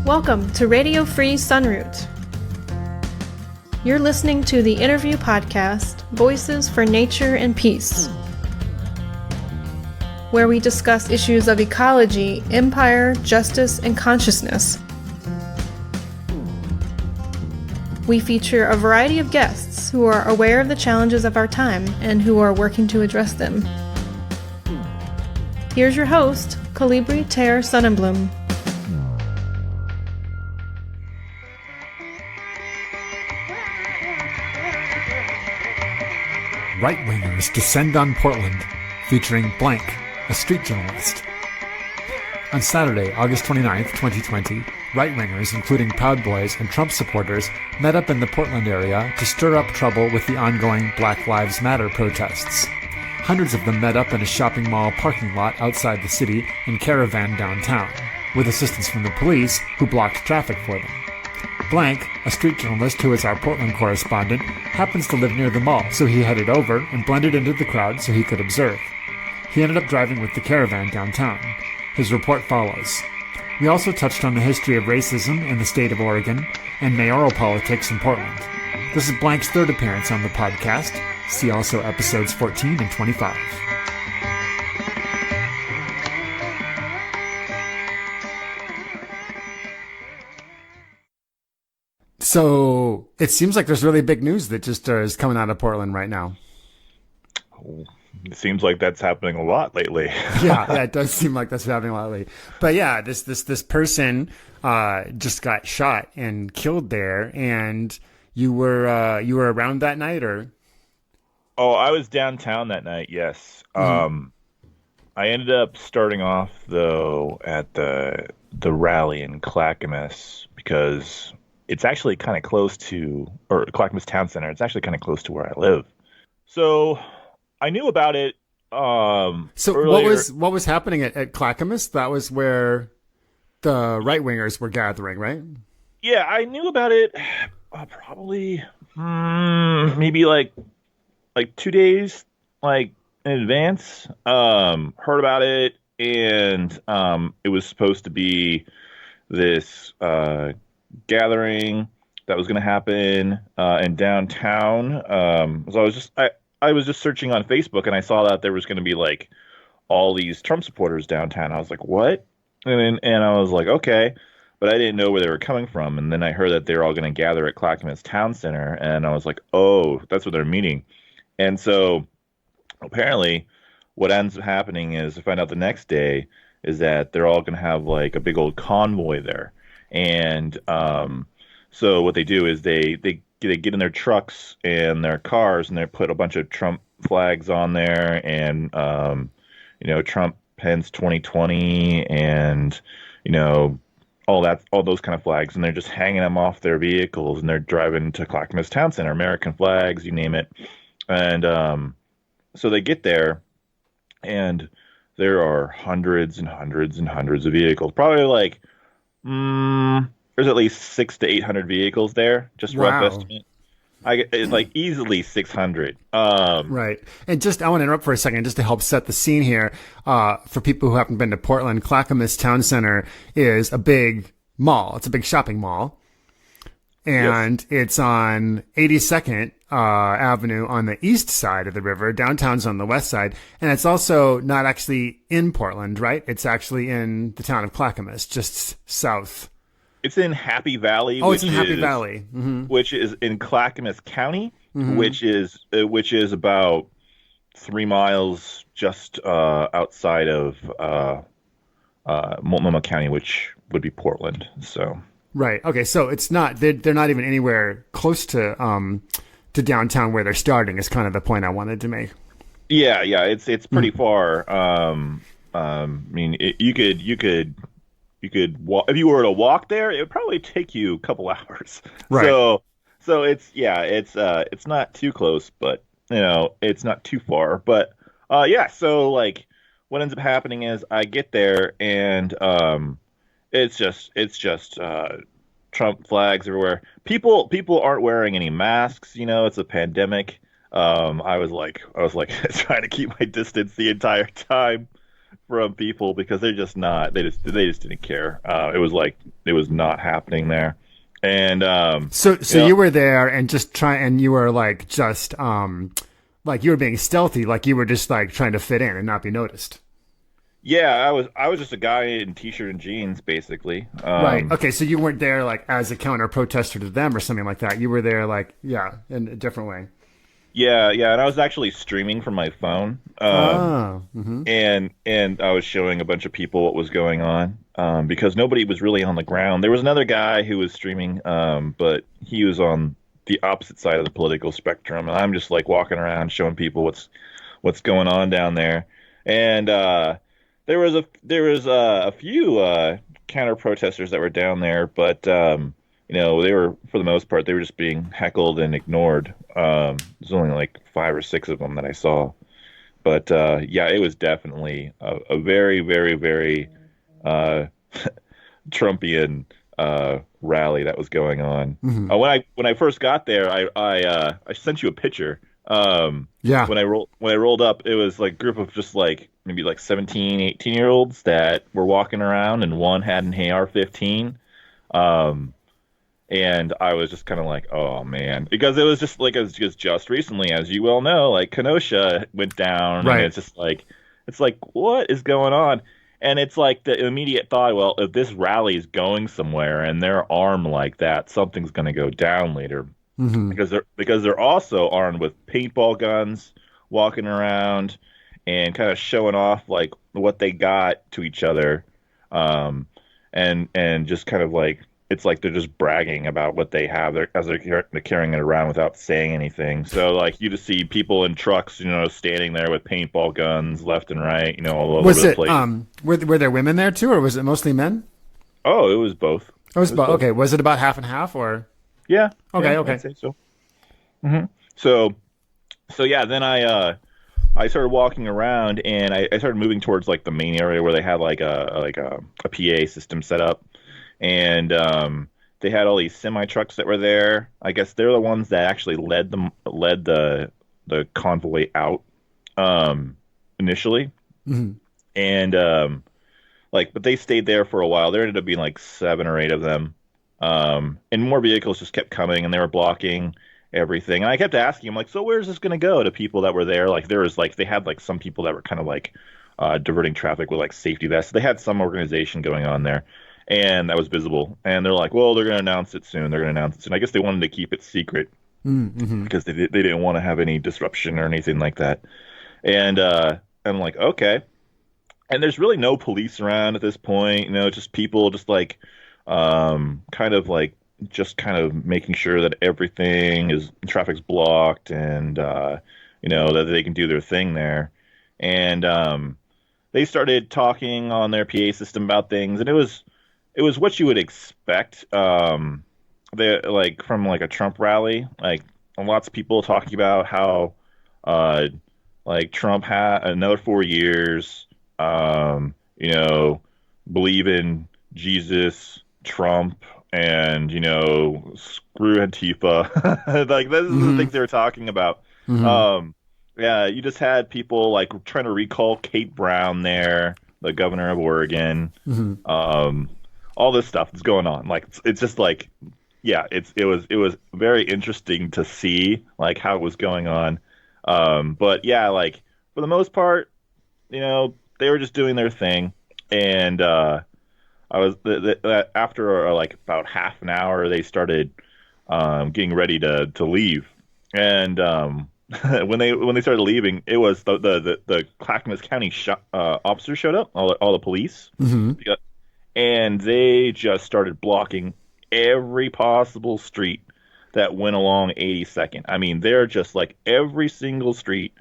Welcome to Radio Free Sunroot. You're listening to the interview podcast, Voices for Nature and Peace, where we discuss issues of ecology, empire, justice, and consciousness. We feature a variety of guests who are aware of the challenges of our time and who are working to address them. Here's your host, Colibri Ter Sonnenblum. Right-wingers descend on Portland, featuring Blank, a street journalist. On Saturday, August 29th, 2020, right-wingers, including Proud Boys and Trump supporters, met up in the Portland area to stir up trouble with the ongoing Black Lives Matter protests. Hundreds of them met up in a shopping mall parking lot outside the city and caravan downtown, with assistance from the police, who blocked traffic for them. Blank, a street journalist who is our Portland correspondent, happens to live near the mall, so he headed over and blended into the crowd so he could observe. He ended up driving with the caravan downtown. His report follows. We also touched on the history of racism in the state of Oregon and mayoral politics in Portland. This is Blank's third appearance on the podcast. See also episodes 14 and 25. So it seems like there's really big news that just is coming out of Portland right now. It seems like that's happening a lot lately. Yeah, it does seem like that's happening a lot lately. But yeah, this person just got shot and killed there, and you were around that night, or? Oh, I was downtown that night. Yes. Mm-hmm. I ended up starting off though at the rally in Clackamas because it's actually kind of close to, or Clackamas Town Center. It's actually kind of close to where I live. So I knew about it. So earlier. What was happening at Clackamas? That was where the right wingers were gathering, right? Yeah, I knew about it probably maybe like 2 days in advance. Heard about it, and it was supposed to be this gathering that was going to happen in downtown. So I was just searching on Facebook, and I saw that there was going to be like all these Trump supporters downtown. I was like, what? And I was like, okay, but I didn't know where they were coming from. And then I heard that they were all going to gather at Clackamas Town Center, and I was like, oh, that's where they're meeting. And so apparently what ends up happening is I find out the next day is that they're all going to have like a big old convoy there. And so what they do is they get in their trucks and their cars, and they put a bunch of Trump flags on there, and Trump Pence 2020, and all those kind of flags, and they're just hanging them off their vehicles, and they're driving to Clackamas Town Center, American flags, you name it. And so they get there, and there are hundreds and hundreds and hundreds of vehicles, probably like there's at least 600 to 800 vehicles there, just wow. Rough estimate. It's like easily 600. Right. And I want to interrupt for a second just to help set the scene here. For people who haven't been to Portland, Clackamas Town Center is a big mall. It's a big shopping mall. And yes. It's on 82nd Avenue on the east side of the river. Downtown's on the west side. And it's also not actually in Portland, right? It's actually in the town of Clackamas, just south. It's in Happy Valley. Oh, it's in Happy Valley. Mm-hmm. Which is in Clackamas County, mm-hmm. which is about 3 miles just outside of Multnomah County, which would be Portland. So right. Okay. So it's not they're not even anywhere close to downtown where they're starting. Is kind of the point I wanted to make. Yeah. It's pretty far. I mean, you could walk, if you were to walk there, it would probably take you a couple hours. Right. So it's not too close, but it's not too far. But so like what ends up happening is I get there, and it's just Trump flags everywhere. People aren't wearing any masks. It's a pandemic. I was like trying to keep my distance the entire time. from people because they're just not. They just didn't care. It was not happening there. And So you know, you were there and and you were like like you were being stealthy, like you were just like trying to fit in and not be noticed. yeah, I was just a guy in t-shirt and jeans, basically. Right. Okay. So you weren't there like as a counter protester to them or something like that. You were there like, yeah, in a different way. Yeah, yeah, and I was actually streaming from my phone. Oh. Mm-hmm. And I was showing a bunch of people what was going on, because nobody was really on the ground. There was another guy who was streaming, but he was on the opposite side of the political spectrum, and I'm just like walking around showing people what's going on down there. And there was a few counter protesters that were down there, but they were, for the most part, they were just being heckled and ignored. There's only like 5 or 6 of them that I saw. But yeah, it was definitely a very, very, very uh, Trumpian rally that was going on. Mm-hmm. When I first got there, I sent you a picture. Yeah. When I rolled up, it was like a group of just like maybe like 17, 18-year olds that were walking around, and one had an AR-15. And I was just kind of like, oh man, because it was just like, it was just recently, as you well know, like Kenosha went down, Right. and it's like, what is going on? And it's like the immediate thought, well, if this rally is going somewhere and they're armed like that, something's going to go down later, Mm-hmm. because they're also armed with paintball guns, walking around and kind of showing off like what they got to each other, and just kind of like, it's like they're just bragging about what they have as they're carrying it around without saying anything. So like you just see people in trucks, standing there with paintball guns left and right, all over Was the it place. were there women there too, or was it mostly men? Oh, it was both. It was It was about both. okay. Was it about half and half or? Yeah. Okay, Yeah, okay. I'd say so. So yeah, then I started walking around, and I started moving towards like the main area where they had like a PA system set up, and they had all these semi trucks that were there. I guess they're the ones that actually led the convoy out, initially, Mm-hmm. and but they stayed there for a while. There ended up being like 7 or 8 of them, and more vehicles just kept coming, and they were blocking everything. And I kept asking him, like, so where's this going to go, to people that were there? Like, there was like, they had like some people that were kind of like diverting traffic with like safety vests. They had some organization going on there, and that was visible. And they're like, well, they're going to announce it soon. They're going to announce it soon. I guess they wanted to keep it secret Mm-hmm. because they didn't want to have any disruption or anything like that. And I'm like, okay. And there's really no police around at this point, just people just like, kind of like, just kind of making sure that traffic's blocked, and that they can do their thing there. And they started talking on their PA system about things, and it was what you would expect. They like from like a Trump rally, like lots of people talking about how like Trump had another 4 years, believe in Jesus, Trump, and screw Antifa. Like this is the things they were talking about. Mm-hmm. Yeah, you just had people like trying to recall Kate Brown there, the governor of Oregon. Mm-hmm. All this stuff that's going on. Like it's just like, yeah, it was very interesting to see like how it was going on. But yeah, like for the most part, they were just doing their thing, and I was after like about half an hour, they started getting ready to leave, and when they started leaving, it was the Clackamas County officers showed up, all the police, Mm-hmm. and they just started blocking every possible street that went along 82nd. I mean, they're just like every single street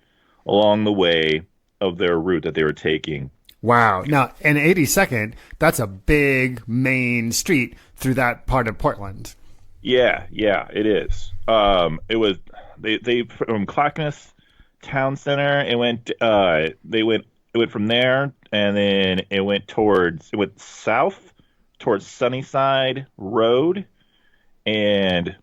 along the way of their route that they were taking. Wow. Now, in 82nd, that's a big main street through that part of Portland. Yeah, it is. It was they from Clackamas Town Center. It went from there, and then it went south towards Sunnyside Road, and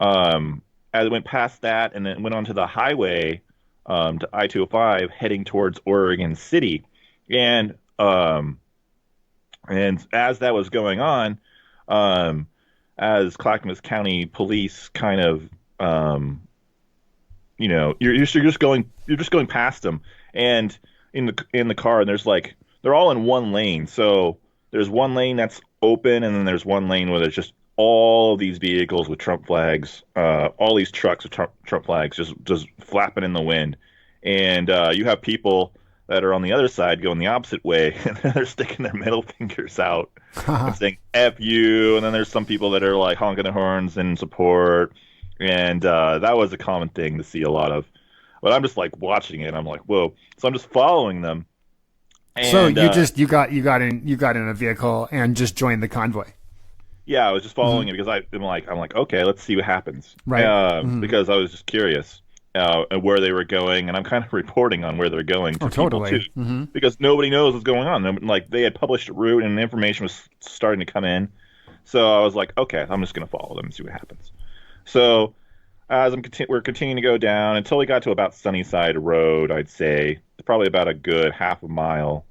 as it went past that, and then went onto the highway to I-205 heading towards Oregon City. And um, and as that was going on, um, as Clackamas County Police kind of you're just going past them, and in the car, and there's like they're all in one lane. So there's one lane that's open, and then there's one lane where there's just all of these vehicles with Trump flags, all these trucks with Trump flags just flapping in the wind, and you have people that are on the other side going the opposite way, and they're sticking their middle fingers out and saying "F you," and then there's some people that are like honking their horns in support, and that was a common thing to see a lot of. But I'm just like watching it, and I'm like, whoa! So I'm just following them, So and you got in a vehicle and just joined the convoy. yeah, I was just following it because I'm like, okay, let's see what happens, Right. because I was just curious and where they were going, and I'm kind of reporting on where they're going to Oh, people totally. too, because nobody knows what's going on. Like they had published a route, and the information was starting to come in, so I was like, okay, I'm just gonna follow them and see what happens. So as we're continuing to go down until we got to about Sunnyside Road, I'd say probably about a good half a mile,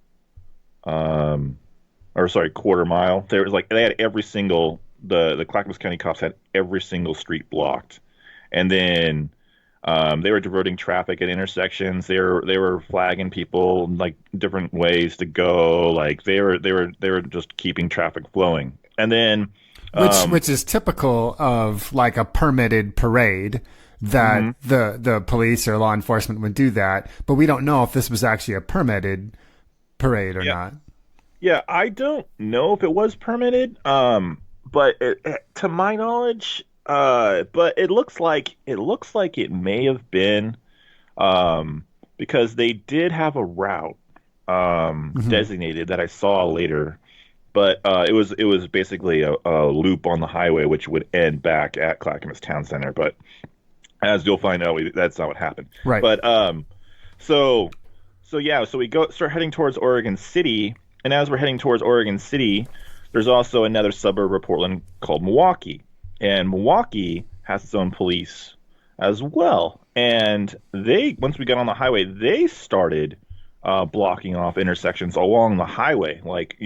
um, or sorry, quarter mile. There was like they had every single the Clackamas County cops had every single street blocked, and then they were diverting traffic at intersections. They were flagging people like different ways to go. Like they were just keeping traffic flowing, and then Which is typical of like a permitted parade that the police or law enforcement would do that, but we don't know if this was actually a permitted parade or yeah. not. Yeah, I don't know if it was permitted, but to my knowledge, but it looks like it may have been, because they did have a route designated that I saw later, but it was basically a loop on the highway which would end back at Clackamas Town Center, but as you'll find out, that's not what happened. Right. But so yeah, so we start heading towards Oregon City, and as we're heading towards Oregon City, there's also another suburb of Portland called Milwaukee, and Milwaukee has its own police as well. And once we got on the highway, they started blocking off intersections along the highway, like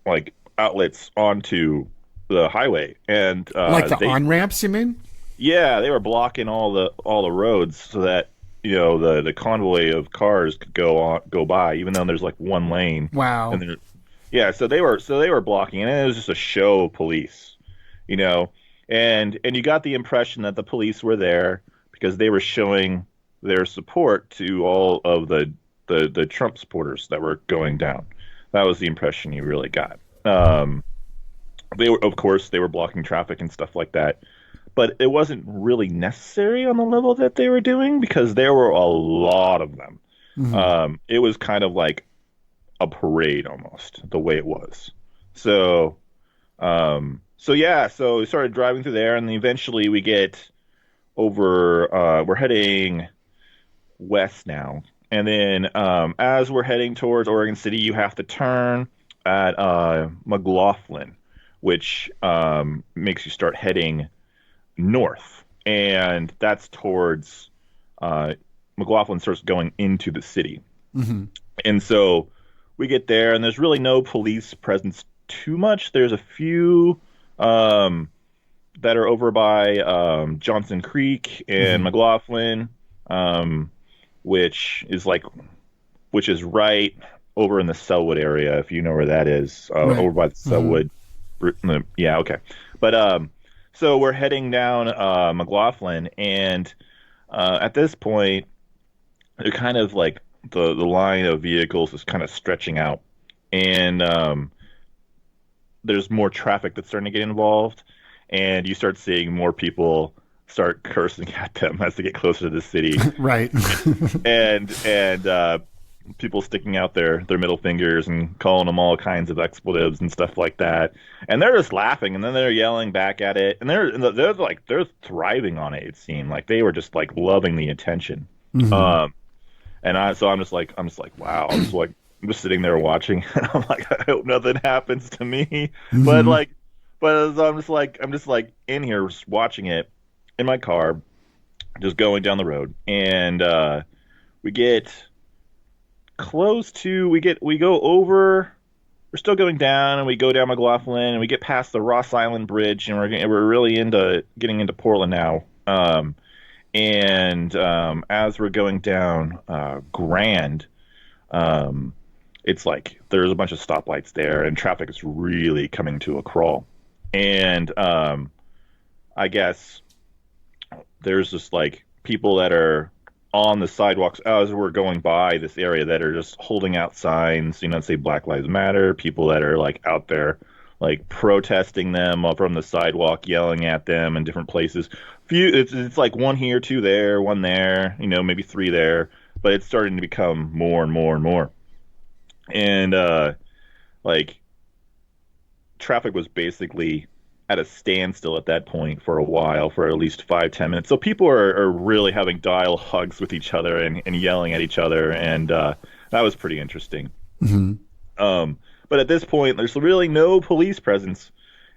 like outlets onto the highway, and Like the on ramps, you mean? yeah, they were blocking all the roads so that the convoy of cars could go by, even though there's like one lane. Wow. And yeah, so they were blocking, and it was just a show of police, you know, and you got the impression that the police were there because they were showing their support to all of the Trump supporters that were going down. That was the impression you really got. Of course, they were blocking traffic and stuff like that, but it wasn't really necessary on the level that they were doing because there were a lot of them. It was kind of like a parade almost, the way it was. So yeah, so we started driving through there, and eventually we get over. We're heading west now, and then as we're heading towards Oregon City, you have to turn at McLaughlin, which makes you start heading north, and that's towards McLaughlin starts going into the city. And so we get there, and there's really no police presence too much. There's a few that are over by Johnson Creek and McLaughlin, which is right over in the Sellwood area, if you know where that is, Right. over by the Sellwood. Yeah, okay. But so we're heading down McLaughlin, and at this point, they're kind of like the line of vehicles is kind of stretching out, and there's more traffic that's starting to get involved, and you start seeing more people start cursing at them as they get closer to the city, Right. and people sticking out their middle fingers and calling them all kinds of expletives and stuff like that, and they're just laughing, and then they're yelling back at it, and they're thriving on it. It seemed like they were just like loving the attention. And I'm just like, wow. I'm just sitting there watching, and I'm like, I hope nothing happens to me. But I'm just like in here just watching it in my car, just going down the road, and we get close to we go over. We're still going down, and we go down McLaughlin, and we get past the Ross Island Bridge, and we're really into getting into Portland now. As we're going down Grand, it's like there's a bunch of stoplights there, and traffic is really coming to a crawl. And I guess there's just like people that are on the sidewalks as we're going by this area that are just holding out signs, that say Black Lives Matter, people that are like out there like protesting them from the sidewalk, yelling at them in different places. It's like one here, two there, one there, maybe three there, but it's starting to become more and more and more. And like traffic was basically at a standstill at that point for a while, for at least 5-10 minutes. So people are really having dialogues with each other and yelling at each other, and that was pretty interesting. Mm-hmm. But at this point, there's really no police presence.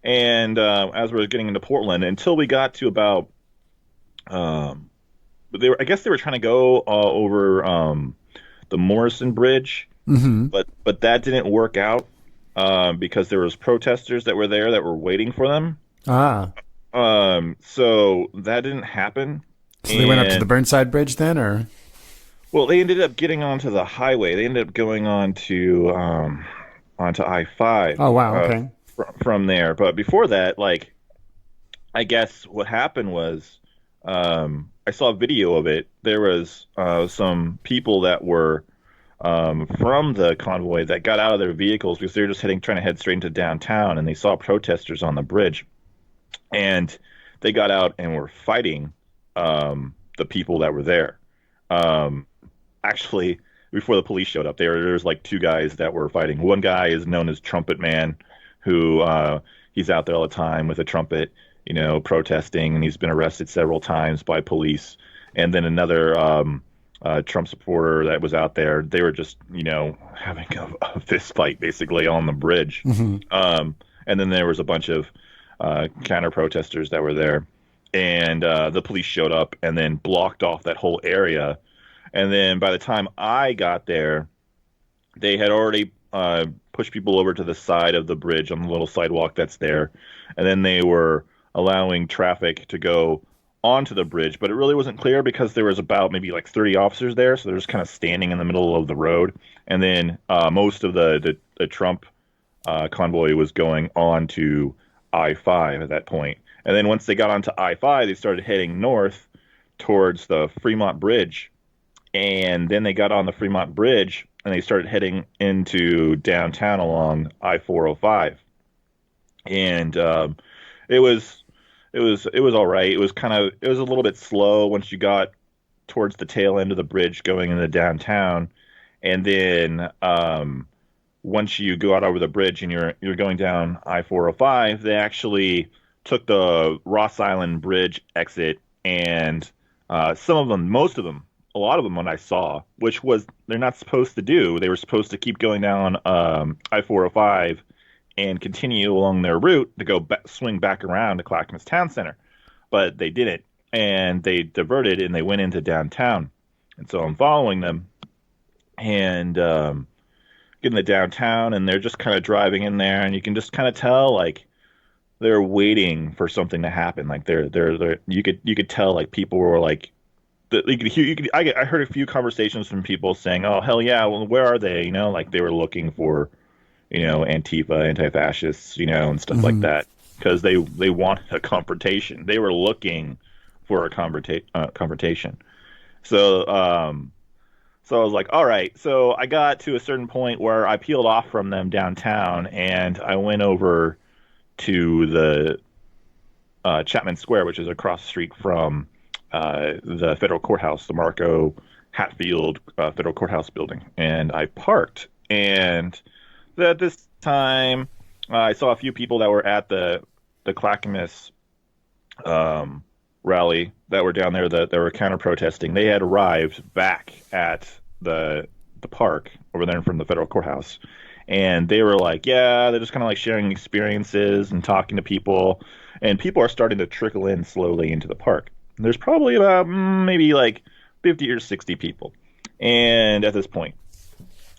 And as we're getting into Portland, until we got to about, I guess they were trying to go over the Morrison Bridge, mm-hmm. but that didn't work out because there was protesters that were there that were waiting for them. So that didn't happen. So they went up to the Burnside Bridge then, or? Well, they ended up getting onto the highway. They ended up going onto I-5. Oh, wow, okay. From there. But before that, like, I guess what happened was, I saw a video of it. There was some people that were from the convoy that got out of their vehicles because they were just trying to head straight into downtown, and they saw protesters on the bridge. And they got out and were fighting the people that were there. Actually, before the police showed up, there's like two guys that were fighting. One guy is known as Trumpet Man, who he's out there all the time with a trumpet, protesting, and he's been arrested several times by police. And then another Trump supporter that was out there, they were just, having a fist fight basically on the bridge. Mm-hmm. And then there was a bunch of counter protesters that were there. And the police showed up and then blocked off that whole area. And then by the time I got there, they had already pushed people over to the side of the bridge on the little sidewalk that's there. And then they were allowing traffic to go onto the bridge. But it really wasn't clear because there was about maybe like 30 officers there. So they're just kind of standing in the middle of the road. And then most of the Trump convoy was going on to I-5 at that point. And then once they got onto I-5, they started heading north towards the Fremont Bridge. And then they got on the Fremont Bridge and they started heading into downtown along I-405. And it was all right. It was a little bit slow once you got towards the tail end of the bridge going into downtown. And then once you go out over the bridge and you're going down I-405, they actually took the Ross Island Bridge exit, and most of them, a lot of them when I saw, which was they're not supposed to do. They were supposed to keep going down I-405 and continue along their route to go swing back around to Clackamas Town Center. But they didn't, and they diverted and they went into downtown. And so I'm following them and getting to downtown, and they're just kind of driving in there, and you can just kind of tell like they're waiting for something to happen. Like you could tell like people were like, I heard a few conversations from people saying, "Oh hell yeah, well where are they?" Like they were looking for, Antifa, anti-fascists, and stuff like that, because they wanted a confrontation. They were looking for a confrontation. So I was like, all right. So I got to a certain point where I peeled off from them downtown, and I went over to the Chapman Square, which is across the street from the federal courthouse, the Marco Hatfield federal courthouse building. And I parked. And at this time, I saw a few people that were at the Clackamas rally that were down there that were counter-protesting. They had arrived back at the park over there from the federal courthouse. And they were like, yeah, they're just kind of like sharing experiences and talking to people. And people are starting to trickle in slowly into the park. And there's probably about maybe like 50 or 60 people. And at this point,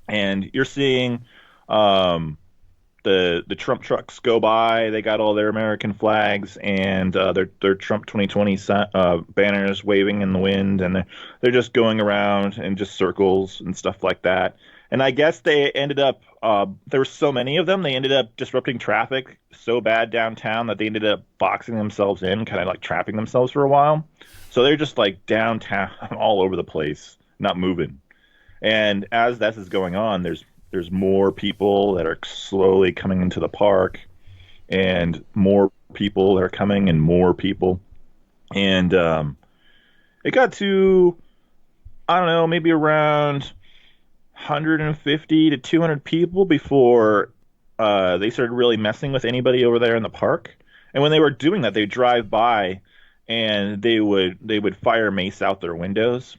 and you're seeing the Trump trucks go by. They got all their American flags and their Trump 2020 banners waving in the wind, and they're just going around in just circles and stuff like that. And I guess they ended up there were so many of them, they ended up disrupting traffic so bad downtown that they ended up boxing themselves in, kind of like trapping themselves for a while. So they're just like downtown all over the place, not moving. And as that is going on, there's more people that are slowly coming into the park, and more people that are coming, and more people. And it got to, I don't know, maybe around 150 to 200 people before they started really messing with anybody over there in the park. And when they were doing that, they'd drive by and they would fire mace out their windows.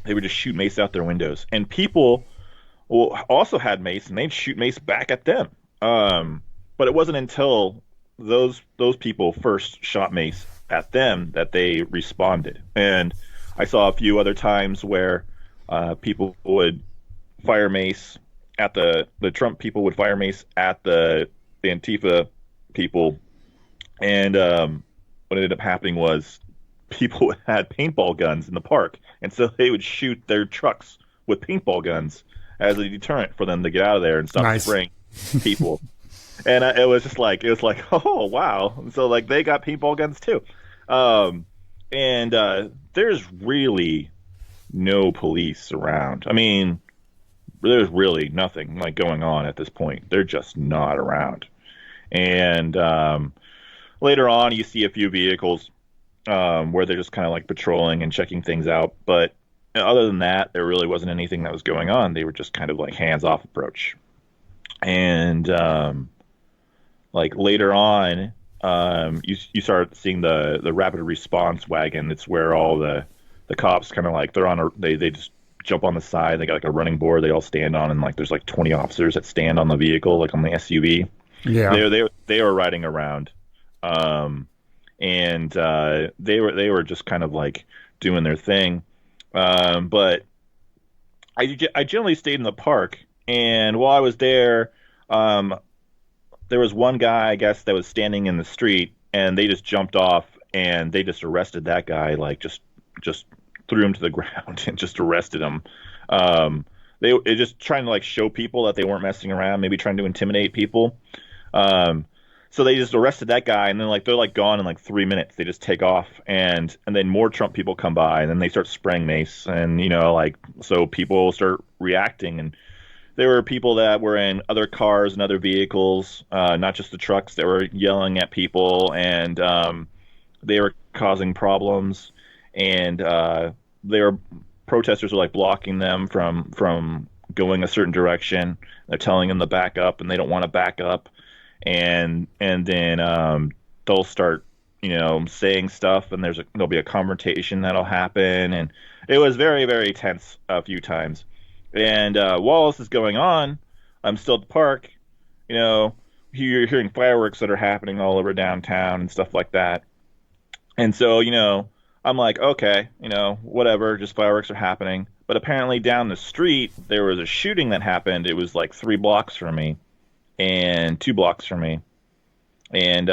They would just shoot mace out their windows, and people also had mace, and they'd shoot mace back at them. But it wasn't until those people first shot mace at them that they responded. And I saw a few other times where people would fire mace at the Trump people would fire mace at the Antifa people, and what ended up happening was people had paintball guns in the park, and so they would shoot their trucks with paintball guns as a deterrent for them to get out of there and stop spraying people. And it was like, oh wow! So like they got paintball guns too, and there's really no police around. I mean, there's really nothing like going on at this point. They're just not around. And later on, you see a few vehicles where they're just kind of like patrolling and checking things out. But other than that, there really wasn't anything that was going on. They were just kind of like hands-off approach. And like later on, you start seeing the rapid response wagon. It's where all the cops kind of like they just jump on the side. They got like a running board they all stand on, and like there's like 20 officers that stand on the vehicle, like on the SUV. Yeah, they were riding around. And they were just kind of like doing their thing. But I generally stayed in the park, and while I was there, there was one guy, I guess, that was standing in the street, and they just jumped off and they just arrested that guy, like just threw him to the ground and just arrested him. They were just trying to like show people that they weren't messing around, maybe trying to intimidate people. So they just arrested that guy, and then like they're like gone in like 3 minutes. They just take off, and then more Trump people come by, and then they start spraying mace, and like so people start reacting, and there were people that were in other cars and other vehicles, not just the trucks, that were yelling at people, and they were causing problems, and protesters were like blocking them from going a certain direction. They're telling them to back up, and they don't want to back up. And then they'll start, saying stuff, and there'll be a confrontation that'll happen, and it was very, very tense a few times. And while this is going on, I'm still at the park. You're hearing fireworks that are happening all over downtown and stuff like that. And so, I'm like, okay, whatever, just fireworks are happening. But apparently down the street, there was a shooting that happened. It was like 3 blocks from me. And 2 blocks from me, and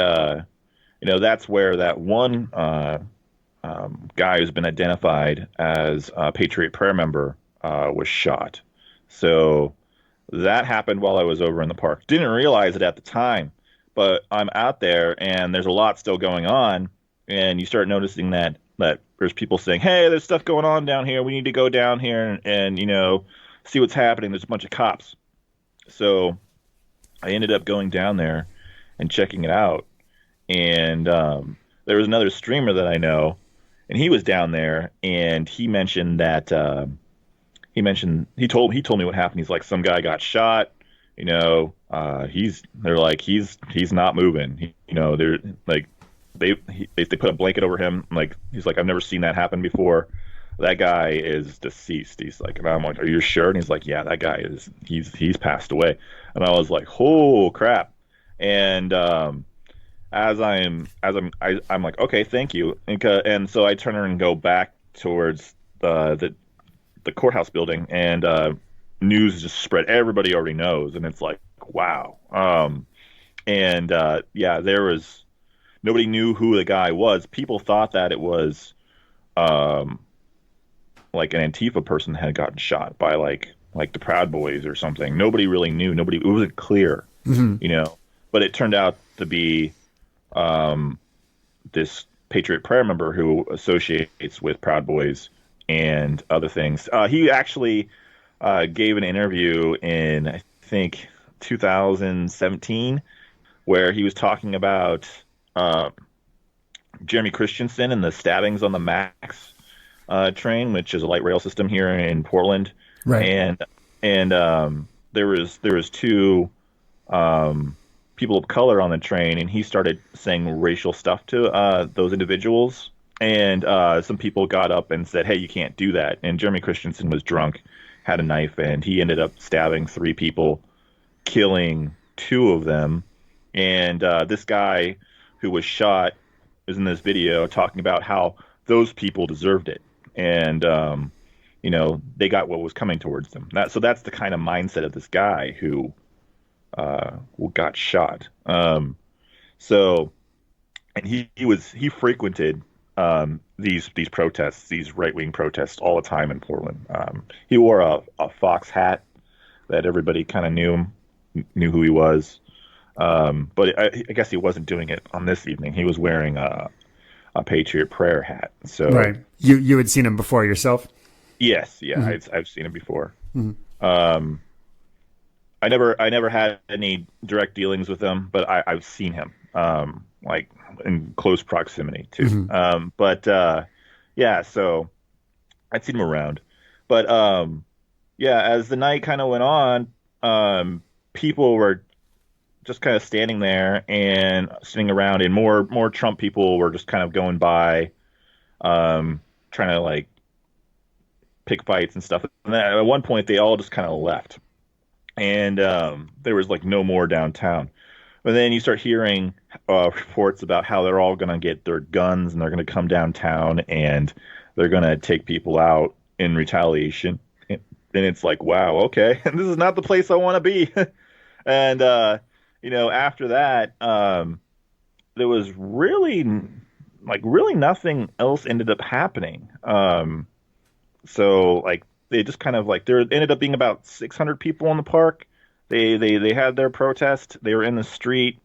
that's where that one guy who's been identified as a Patriot Prayer member was shot. So that happened while I was over in the park. Didn't realize it at the time, but I'm out there, and there's a lot still going on, and you start noticing that there's people saying, "Hey, there's stuff going on down here. We need to go down here and see what's happening." There's a bunch of cops, so I ended up going down there and checking it out, and there was another streamer that I know, and he was down there, and he mentioned that he told me what happened. He's like, some guy got shot, they're like he's not moving, they're like they put a blanket over him, like he's like, I've never seen that happen before. That guy is deceased. He's like, and I'm like, are you sure? And he's like, yeah, that guy he's passed away. And I was like, oh crap. And I'm like, okay, thank you. And so I turn around and go back towards the the courthouse building, and news just spread. Everybody already knows, and it's like, wow. And yeah, there was nobody knew who the guy was. People thought that it was um, like an Antifa person had gotten shot by like the Proud Boys or something. Nobody really knew. Nobody. It wasn't clear, you know. But it turned out to be this Patriot Prayer member who associates with Proud Boys and other things. He actually gave an interview in, I think, 2017, where he was talking about Jeremy Christensen and the stabbings on the Max train, which is a light rail system here in Portland. Right. And there was two people of color on the train, and he started saying racial stuff to those individuals. And some people got up and said, "Hey, you can't do that." And Jeremy Christensen was drunk, had a knife, and he ended up stabbing 3 people, killing 2 of them. And this guy who was shot is in this video talking about how those people deserved it. And you know, they got what was coming towards them. So that's the kind of mindset of this guy who got shot. So, and he frequented these protests, these right-wing protests, all the time in Portland. He wore a Fox hat that everybody kind of knew who he was. But I guess he wasn't doing it on this evening. He was wearing a Patriot Prayer hat. So Right. You had seen him before yourself? Yes, yeah, I've seen him before. I never had any direct dealings with him, but I've seen him like in close proximity too. But yeah, so I'd seen him around. But yeah, as the night kind of went on, people were just kind of standing there and sitting around, and more Trump people were just kind of going by, trying to like pick fights and stuff. And then at one point, they all just kind of left, and there was like no more downtown. But then you start hearing reports about how they're all going to get their guns and they're going to come downtown and they're going to take people out in retaliation. And it's like, wow, okay, this is not the place I want to be. And you know, after that, there was really nothing else ended up happening. So like they just kind of like there ended up being about 600 people in the park. They had their protest. They were in the street.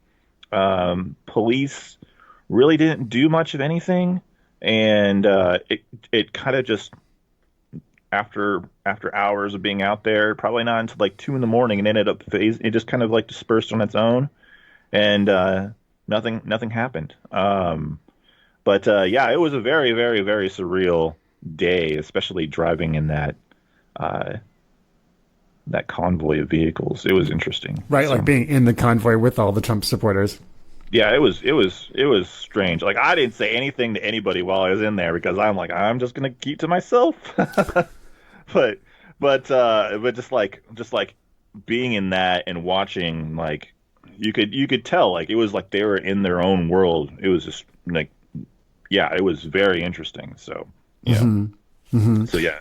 Police really didn't do much of anything, and it kind of just after hours of being out there, probably not until like 2 a.m, it ended up it just kind of like dispersed on its own, and nothing happened. But yeah, it was a very, very, very surreal day, especially driving in that convoy of vehicles. It was interesting. Right, like being in the convoy with all the Trump supporters. Yeah, it was strange. Like I didn't say anything to anybody while I was in there because I'm just gonna keep to myself. but just like being in that and watching, like you could tell like it was like they were in their own world. It was just like, yeah, it was very interesting. So yeah, so yeah.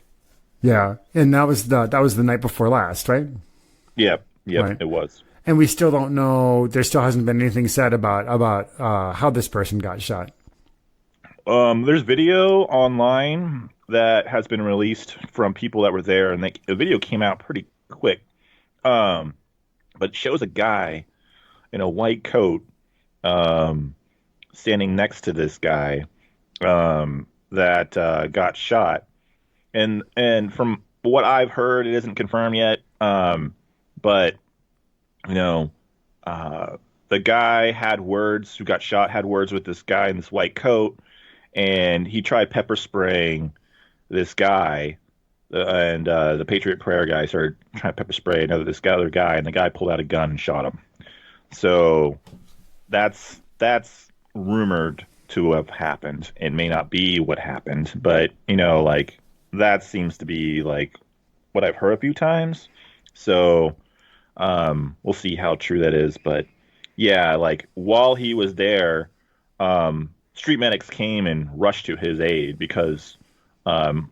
Yeah, and that was the night before last, right? Yep, Right. It was. And we still don't know. There still hasn't been anything said about how this person got shot. There's video online that has been released from people that were there, and the video came out pretty quick. But it shows a guy in a white coat standing next to this guy that got shot. And from what I've heard, it isn't confirmed yet. But you know, the guy who got shot had words with this guy in this white coat, and he tried pepper spraying this guy, and the Patriot Prayer guy started trying to pepper spray other guy, and the guy pulled out a gun and shot him. So that's rumored to have happened. It may not be what happened, but you know, like that seems to be like what I've heard a few times. So we'll see how true that is. But yeah, like while he was there, street medics came and rushed to his aid because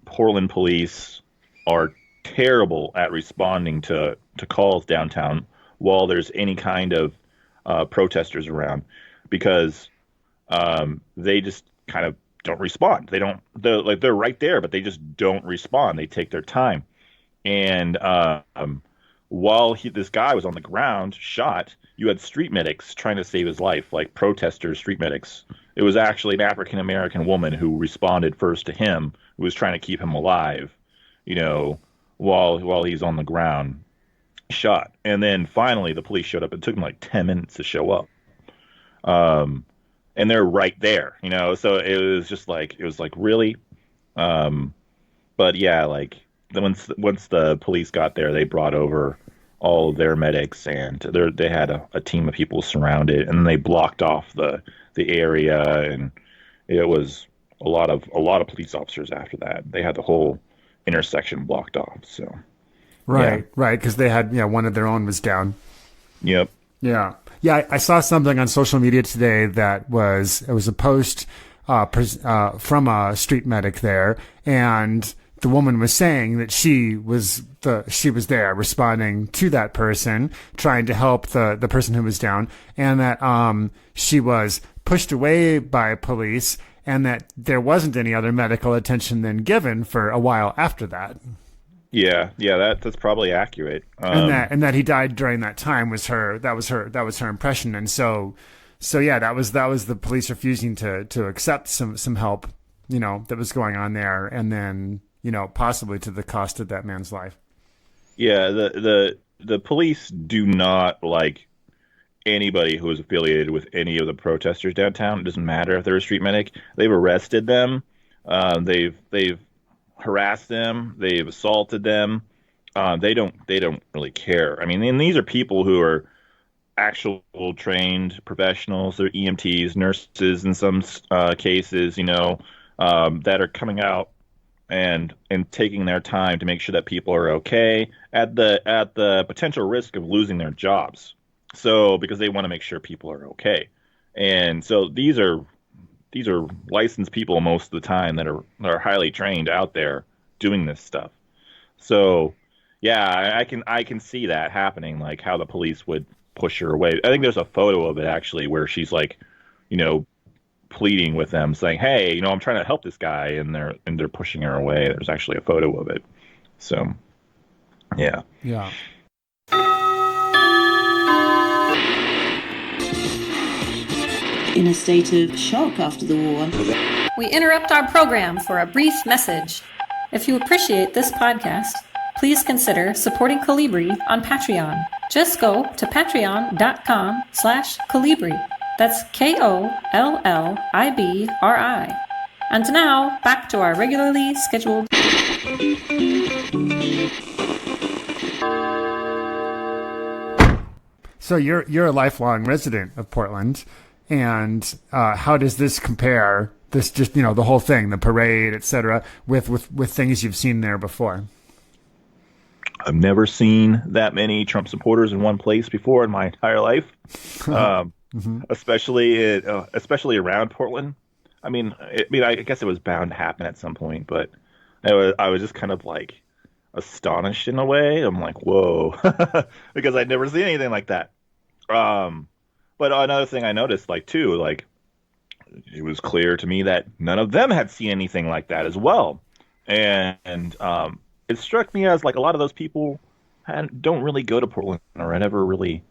Portland police are terrible at responding to calls downtown while there's any kind of protesters around, because they just kind of don't respond. They're right there, but they just don't respond. They take their time. And while this guy was on the ground, shot, you had street medics trying to save his life, like protesters, street medics. It was actually an African American woman who responded first to him, who was trying to keep him alive, while he's on the ground, shot. And then finally, the police showed up. It took them like 10 minutes to show up. And they're right there, So it was like really. But yeah, like once the police got there, they brought over all of their medics, and they had a team of people surrounded, and they blocked off the area, and it was a lot of police officers after that. They had the whole intersection blocked off. So right, because they had one of their own was down. Yep. Yeah. I saw something on social media today that was a post from a street medic there, and the woman was saying that she was there responding to that person, trying to help the person who was down, and that she was pushed away by police, and that there wasn't any other medical attention then given for a while after that. Yeah, that's probably accurate. And that he died during that time was her impression, and so yeah, that was the police refusing to accept some help, that was going on there, and then possibly to the cost of that man's life. Yeah, the police do not like anybody who is affiliated with any of the protesters downtown. It doesn't matter if they're a street medic. They've arrested them. They've harassed them. They've assaulted them. They don't really care. I mean, and these are people who are actual trained professionals. They're EMTs, nurses in some cases, that are coming out and taking their time to make sure that people are okay at the potential risk of losing their jobs. So because they want to make sure people are okay. And so these are licensed people most of the time that are highly trained out there doing this stuff. So yeah, I can see that happening, like how the police would push her away. I think there's a photo of it actually where she's like, pleading with them, saying, "Hey, I'm trying to help this guy," and they're pushing her away. There's actually a photo of it. So yeah. Yeah. In a state of shock after the war, we interrupt our program for a brief message. If you appreciate this podcast, please consider supporting Colibri on Patreon. Just go to patreon.com/Colibri. That's KOLLIBRI. And now, back to our regularly scheduled... So you're a lifelong resident of Portland, and how does this compare? This just the whole thing, the parade, etc., with things you've seen there before. I've never seen that many Trump supporters in one place before in my entire life, especially around Portland. I guess it was bound to happen at some point, but I was just kind of like astonished in a way. I'm like, whoa, because I'd never seen anything like that. But another thing I noticed, it was clear to me that none of them had seen anything like that as well. And it struck me as like a lot of those people don't really go to Portland or had never really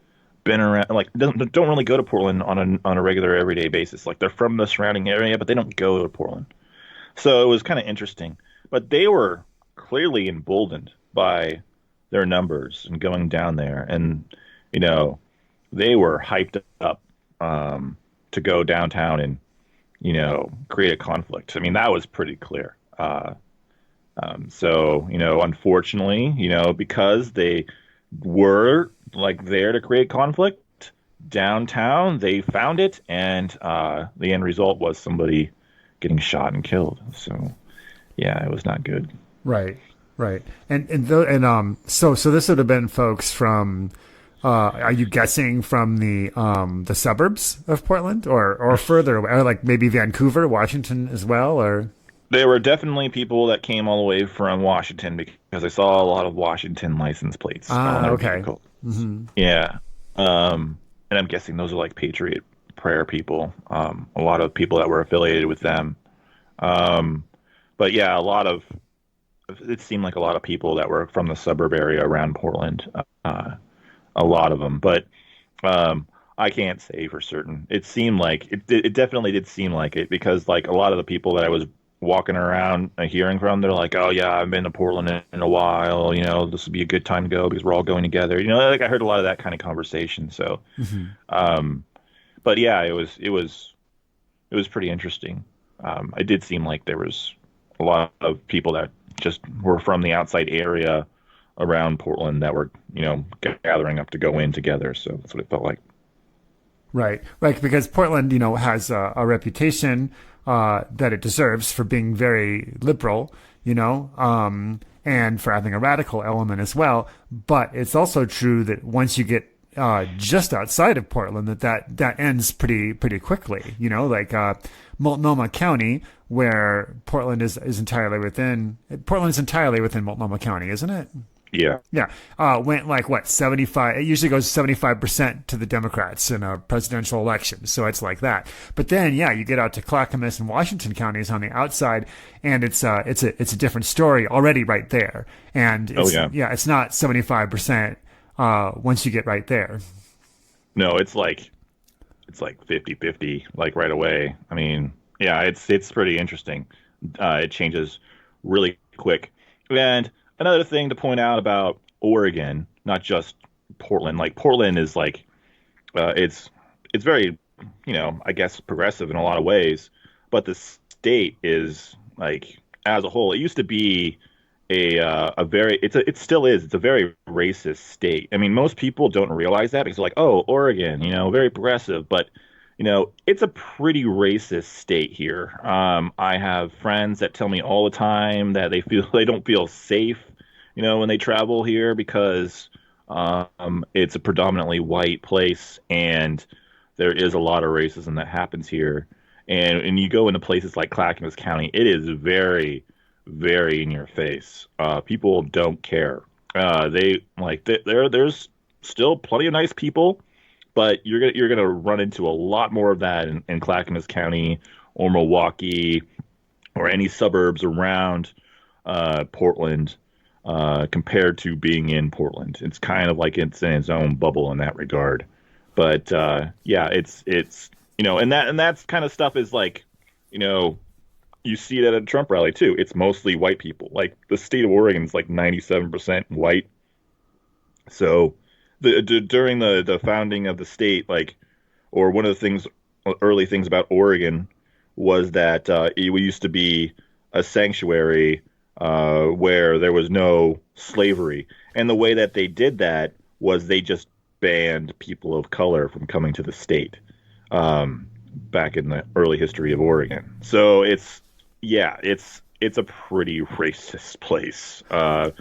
been around, don't really go to Portland on a regular everyday basis. Like they're from the surrounding area, but they don't go to Portland. So it was kind of interesting. But they were clearly emboldened by their numbers and going down there, and they were hyped up to go downtown and create a conflict. I mean, that was pretty clear. So unfortunately, because they were there to create conflict downtown, they found it, and the end result was somebody getting shot and killed. So yeah, it was not good. Right. So this would have been folks from. Are you guessing from the suburbs of Portland or further away, or like maybe Vancouver, Washington as well, or? There were definitely people that came all the way from Washington because I saw a lot of Washington license plates on their Okay. vehicles. Yeah. And I'm guessing those are like Patriot Prayer people. A lot of people that were affiliated with them. But yeah, it seemed like a lot of people that were from the suburb area around Portland. A lot of them. But I can't say for certain. It seemed like it definitely did seem like it because like a lot of the people that I was walking around hearing from, they're like, "Oh yeah, I've been to Portland in a while. You know, this would be a good time to go because we're all going together." You know, like I heard a lot of that kind of conversation. So, but yeah, it was pretty interesting. It did seem like there was a lot of people that just were from the outside area around Portland that were, gathering up to go in together. So that's what it felt like. Right. Because Portland, has a reputation that it deserves for being very liberal, and for having a radical element as well. But it's also true that once you get just outside of Portland, that ends pretty quickly. Like Multnomah County, where Portland is entirely within. Portland is entirely within Multnomah County, isn't it? Yeah. Yeah. Went like what, 75, it usually goes 75% to the Democrats in a presidential election. So it's like that. But then, yeah, you get out to Clackamas and Washington counties on the outside, and it's a different story already right there. And it's not 75%, once you get right there. No, it's like 50-50, like right away. I mean, yeah, it's pretty interesting. It changes really quick. And another thing to point out about Oregon, not just Portland. Like Portland is like, it's very, I guess progressive in a lot of ways, but the state is like, as a whole, it used to be it still is. It's a very racist state. I mean, most people don't realize that because they're like, oh, Oregon, very progressive, but it's a pretty racist state here. I have friends that tell me all the time that they don't feel safe, when they travel here because it's a predominantly white place and there is a lot of racism that happens here. And you go into places like Clackamas County, it is very, very in your face. People don't care. There's still plenty of nice people, but you're gonna run into a lot more of that in Clackamas County or Milwaukee or any suburbs around Portland compared to being in Portland. It's kind of like it's in its own bubble in that regard. But it's and that's kind of stuff is like, you see it at a Trump rally too. It's mostly white people. Like the state of Oregon is like 97% white. So during the founding of the state, or one of the early things about Oregon was that it used to be a sanctuary where there was no slavery. And the way that they did that was they just banned people of color from coming to the state back in the early history of Oregon. So it's a pretty racist place. Well,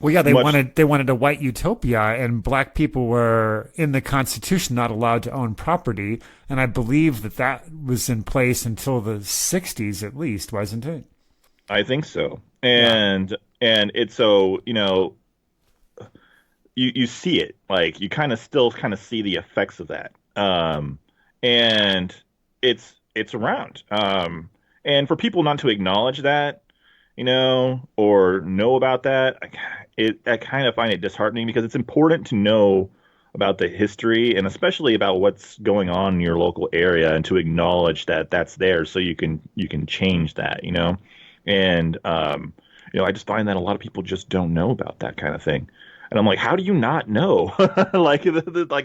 yeah, they wanted a white utopia, and black people were in the Constitution not allowed to own property, and I believe that was in place until the 60s at least, wasn't it? I think so. And it's so, you see it, like you still see the effects of that. And it's around. And for people not to acknowledge that, or know about that, I kind of find it disheartening because it's important to know about the history and especially about what's going on in your local area and to acknowledge that that's there so you can change that, And, I just find that a lot of people just don't know about that kind of thing. And I'm like, how do you not know? like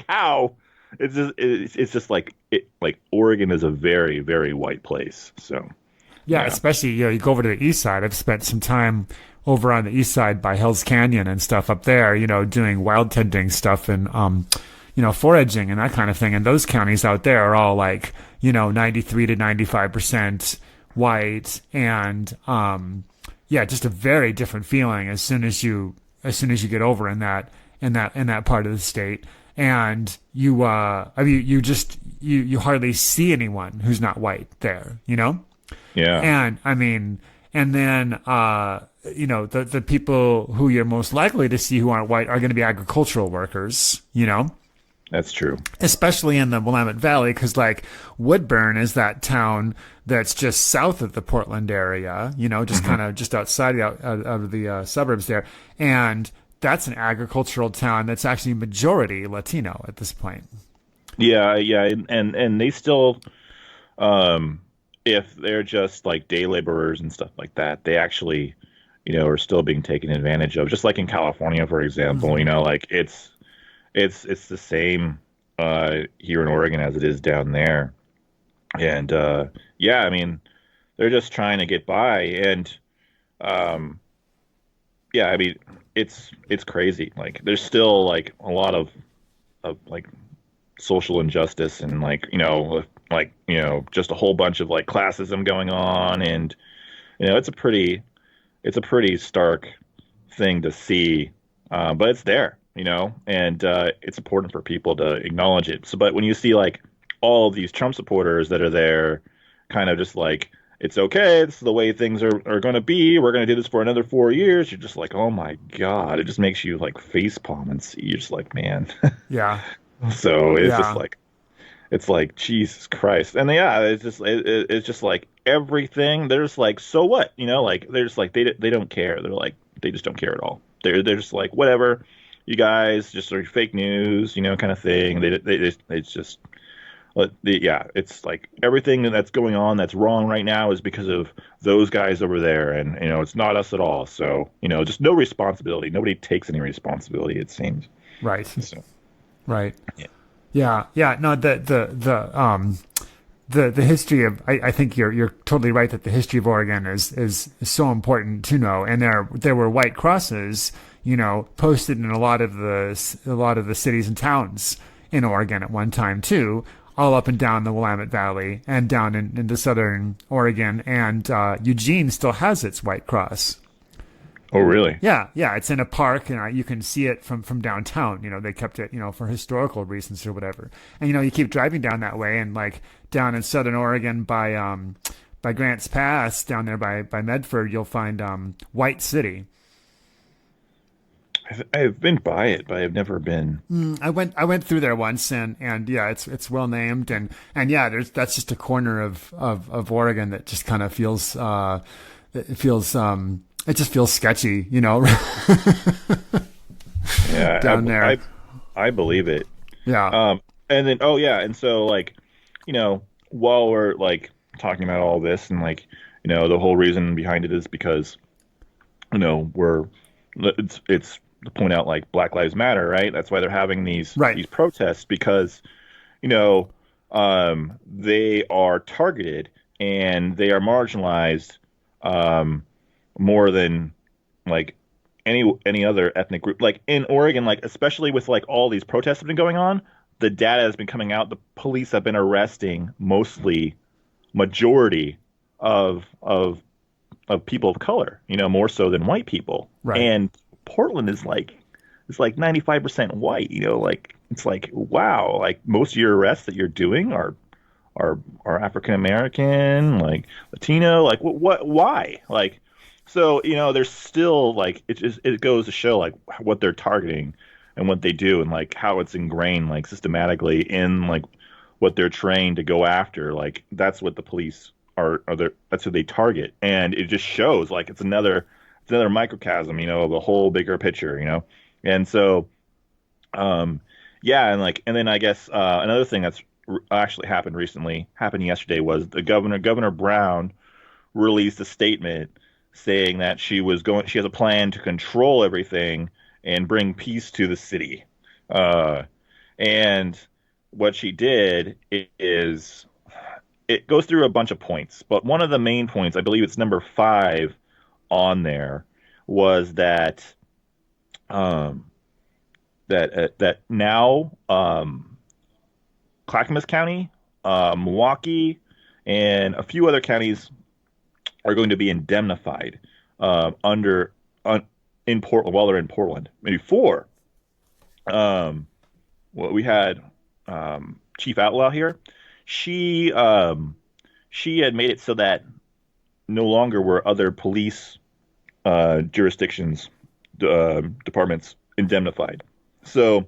how? It's just like Oregon is a very, very white place. So. Yeah, especially, you go over to the east side. I've spent some time over on the east side by Hell's Canyon and stuff up there, doing wild tending stuff and, foraging and that kind of thing. And those counties out there are all like, 93 to 95% white. And, just a very different feeling as soon as you get over in that part of the state. And you hardly see anyone who's not white there, Yeah. And I mean, And then, the people who you're most likely to see who aren't white are going to be agricultural workers, That's true. especially in the Willamette Valley, because like Woodburn is that town that's just south of the Portland area, just kind of just outside out of the suburbs there. And that's an agricultural town that's actually majority Latino at this point. Yeah, and they still, if they're just like day laborers and stuff like that, they actually, are still being taken advantage of. Just like in California, for example, like it's the same here in Oregon as it is down there. And I mean, they're just trying to get by, and I mean, it's crazy. Like there's still like a lot of like social injustice and just a whole bunch of like classism going on, and it's a pretty stark thing to see, but it's there, and it's important for people to acknowledge it. So, but when you see like all of these Trump supporters that are there, kind of just like, it's okay, this is the way things are going to be, we're going to do this for another 4 years, you're just like, oh my God, it just makes you like facepalm and see, you're just like, man. Yeah. So it's just like, it's like, Jesus Christ. And it's just like everything. They're just like, so what? Like they're just like, they don't care. They're like, they just don't care at all. They're just like, whatever, you guys just are fake news, kind of thing. It's like everything that's going on that's wrong right now is because of those guys over there. And, it's not us at all. So, just no responsibility. Nobody takes any responsibility, it seems. Right. So. Right. Yeah. No, the history of, I think you're totally right that the history of Oregon is so important to know. And there were white crosses, posted in a lot of the cities and towns in Oregon at one time too, all up and down the Willamette Valley and down into southern Oregon. And Eugene still has its white cross. Oh, really? Yeah. It's in a park, and you can see it from downtown. They kept it, for historical reasons or whatever. And you keep driving down that way, and like down in southern Oregon by Grants Pass, down there by Medford, you'll find White City. I've been by it, but I've never been. I went through there once, and yeah, it's well named, and yeah, that's just a corner of Oregon that just kind of feels it just feels sketchy, Yeah, down there. I believe it. Yeah. And then, and so like, while we're like talking about all this, and like, the whole reason behind it is because, it's to point out like Black Lives Matter, right? That's why they're having these protests, because, they are targeted and they are marginalized, more than like any other ethnic group. Like in Oregon, like especially with like all these protests have been going on, the data has been coming out. The police have been arresting majority of people of color, more so than white people. Right. And Portland is like 95% white. Like it's like, wow, like most of your arrests that you're doing are African American, like Latino, like what why, like. So, there's still like it goes to show like what they're targeting and what they do, and like how it's ingrained like systematically in like what they're trained to go after. Like that's what the police that's who they target, and it just shows like it's another microcosm, of the whole bigger picture, And so, and then I guess another thing that's actually happened yesterday was the Governor Brown released a statement saying that she has a plan to control everything and bring peace to the city. And what she did is, it goes through a bunch of points, but one of the main points, I believe it's number 5 on there, was that that now Clackamas County, Milwaukee, and a few other counties are going to be indemnified in Portland while they're in Portland. Maybe 4. We had Chief Outlaw here. She had made it so that no longer were other police jurisdictions, departments indemnified. So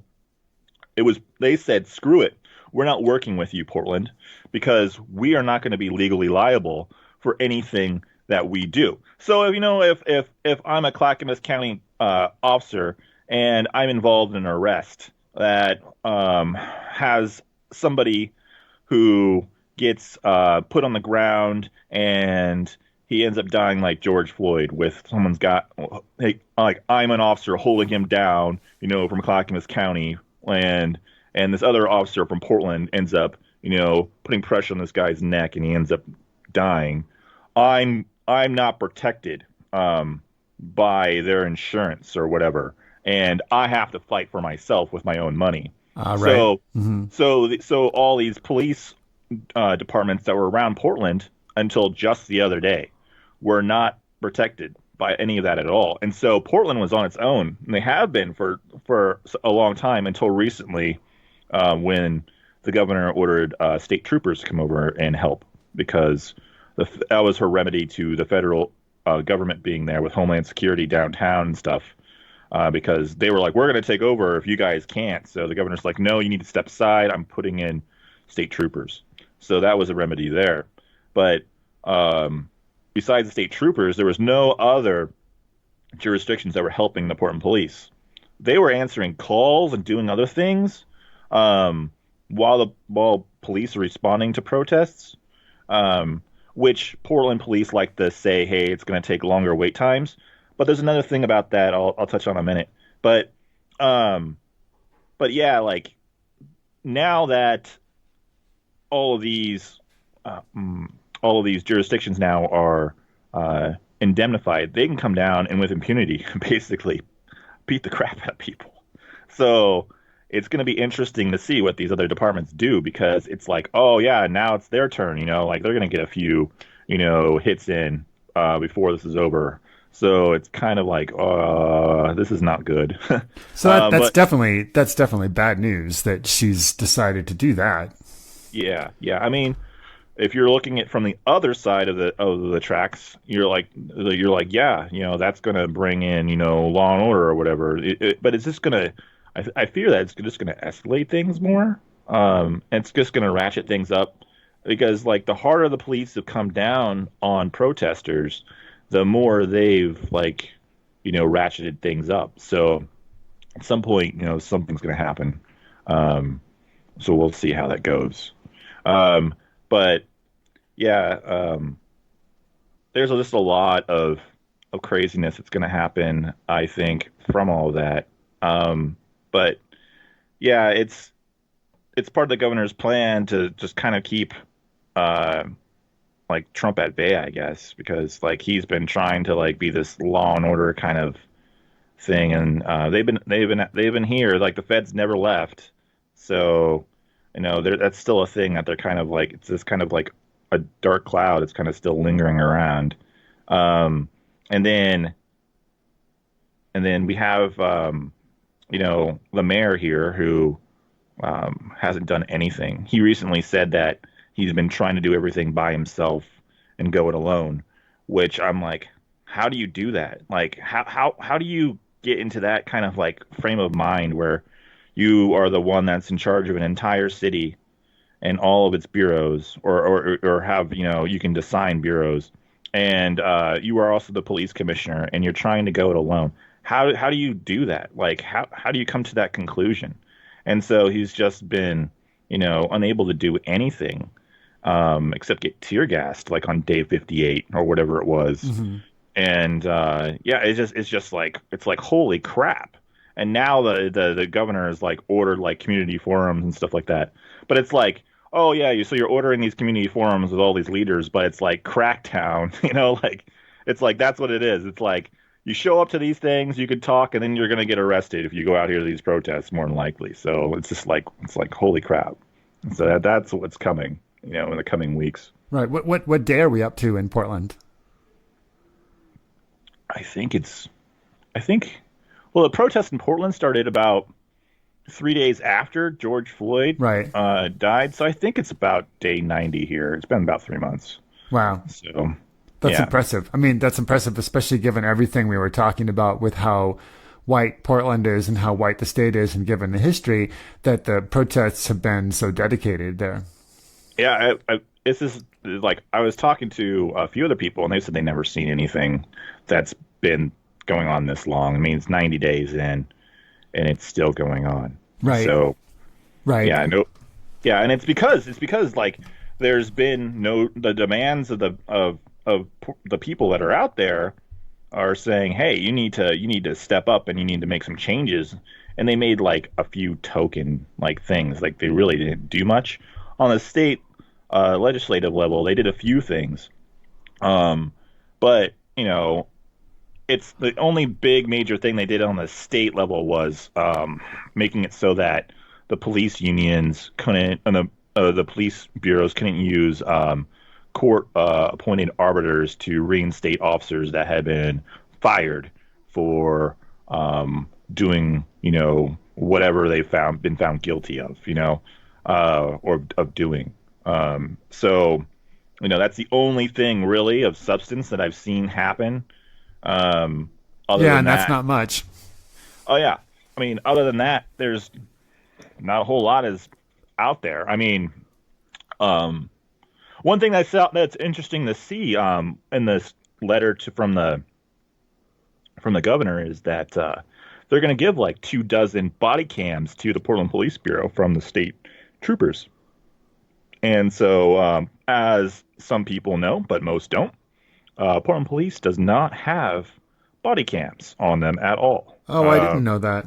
they said, screw it. We're not working with you, Portland, because we are not going to be legally liable for anything that we do. So if I'm a Clackamas County officer and I'm involved in an arrest that has somebody who gets put on the ground and he ends up dying like George Floyd, with someone's got, like, I'm an officer holding him down, from Clackamas County, and this other officer from Portland ends up, putting pressure on this guy's neck and he ends up dying. I'm not protected by their insurance or whatever, and I have to fight for myself with my own money. Right. So, Mm-hmm. so all these police departments that were around Portland until just the other day were not protected by any of that at all. And so Portland was on its own, and they have been for a long time until recently, when the governor ordered state troopers to come over and help, because that was her remedy to the federal government being there with Homeland Security downtown and stuff, because they were like, we're going to take over if you guys can't. So the governor's like, no, you need to step aside. I'm putting in state troopers. So that was a remedy there. But besides the state troopers, there was no other jurisdictions that were helping the Portland police. They were answering calls and doing other things while police are responding to protests, which Portland police like to say, hey, it's going to take longer wait times. But there's another thing about that I'll touch on in a minute. But yeah, like, now that all of these jurisdictions now are indemnified, they can come down and with impunity basically beat the crap out of people. So it's going to be interesting to see what these other departments do, because it's like, oh yeah, now it's their turn, like they're going to get a few, hits in before this is over. So it's kind of like, this is not good. So that's definitely bad news that she's decided to do that. Yeah. I mean, if you're looking at from the other side of the tracks, you're like, yeah, that's going to bring in, law and order or whatever. But it's just going to, I fear that it's just going to escalate things more. And it's just going to ratchet things up, because like the harder the police have come down on protesters, the more they've ratcheted things up. So at some point, something's going to happen. So we'll see how that goes. But yeah, there's just a lot of craziness that's going to happen, I think, from all of that. But yeah, it's part of the governor's plan to just kind of keep Trump at bay, I guess, because he's been trying to be this law and order kind of thing, and they've been here. The feds never left, so that's still a thing that they're kind of it's this kind of a dark cloud. It's kind of still lingering around, and then we have the mayor here who hasn't done anything. He recently said that he's been trying to do everything by himself and go it alone, which I'm like, how do you do that? How do you get into that kind of frame of mind where you are the one that's in charge of an entire city and all of its bureaus, or have, you can assign bureaus, and you are also the police commissioner, and you're trying to go it alone. How do you do that? How do you come to that conclusion? And so he's just been, unable to do anything except get tear gassed on day 58 or whatever it was. Mm-hmm. And yeah, it's just holy crap. And now the governor has ordered community forums and stuff like that. But it's oh yeah, so you're ordering these community forums with all these leaders, but it's Cracktown, it's that's what it is. It's you show up to these things, you could talk, and then you're going to get arrested if you go out here to these protests, more than likely. So it's just holy crap. So that's what's coming, in the coming weeks. Right. What day are we up to in Portland? Well, the protest in Portland started about 3 days after George Floyd died. So I think it's about day 90 here. It's been about 3 months. Wow. So That's Yeah. impressive. I mean, that's impressive, especially given everything we were talking about with how white Portland is and how white the state is, and given the history that the protests have been so dedicated there. Yeah, this is like I was talking to a few other people, and they said they never seen anything that's been going on this long. I mean, it's 90 days in, and it's still going on. Right. So, Right. yeah, no, yeah, and it's because like there's been the demands of the people that are out there are saying, hey, you need to step up and you need to make some changes, and they made like a few token like things, like they really didn't do much on the state legislative level. They did a few things, but it's the only big major thing they did on the state level was making it so that the police unions couldn't, and the police bureaus couldn't use court appointed arbiters to reinstate officers that had been fired for doing whatever they been found guilty of, or of doing. So that's the only thing really of substance that I've seen happen. Other than and that's that, not much. oh yeah, I mean, other than that, there's not a whole lot is out there. I mean, one thing that's interesting to see in this letter from the governor is that they're going to give like 24 body cams to the Portland Police Bureau from the state troopers. And so, as some people know, but most don't, Portland Police does not have body cams on them at all. Oh, I didn't know that.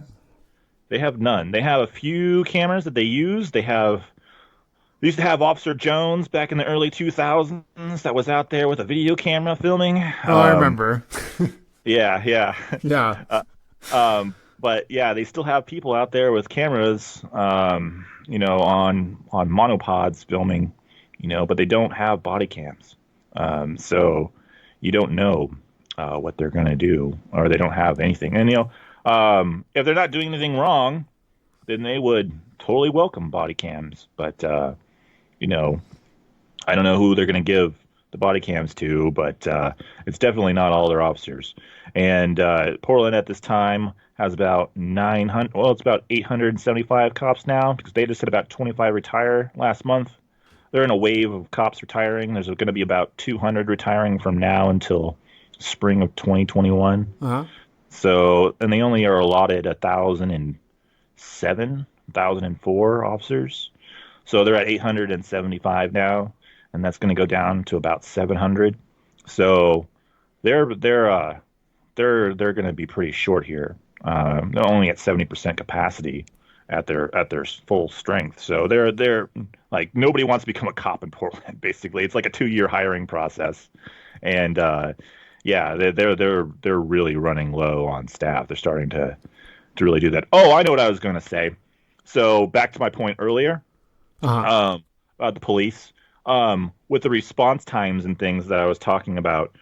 They have none. They have a few cameras that they use. They used to have Officer Jones back in the early 2000s that was out there with a video camera filming. Oh, I remember. Yeah. Yeah. But yeah, they still have people out there with cameras, on monopods filming, but they don't have body cams. So you don't know what they're going to do, or they don't have anything. And, if they're not doing anything wrong, then they would totally welcome body cams. But, I don't know who they're going to give the body cams to, but it's definitely not all their officers. And Portland at this time has about 900. Well, it's about 875 cops now, because they just had about 25 retire last month. They're in a wave of cops retiring. There's going to be about 200 retiring from now until spring of 2021. Uh-huh. So, and they only are allotted 1,004 officers. So they're at 875 now, and that's going to go down to about 700. So they're going to be pretty short here. They're only at 70% capacity at their full strength. So they're like, nobody wants to become a cop in Portland. Basically, it's like a 2-year hiring process, and they're really running low on staff. They're starting to really do that. Oh, I know what I was going to say. So back to my point earlier, about the police, with the response times and things that I was talking about.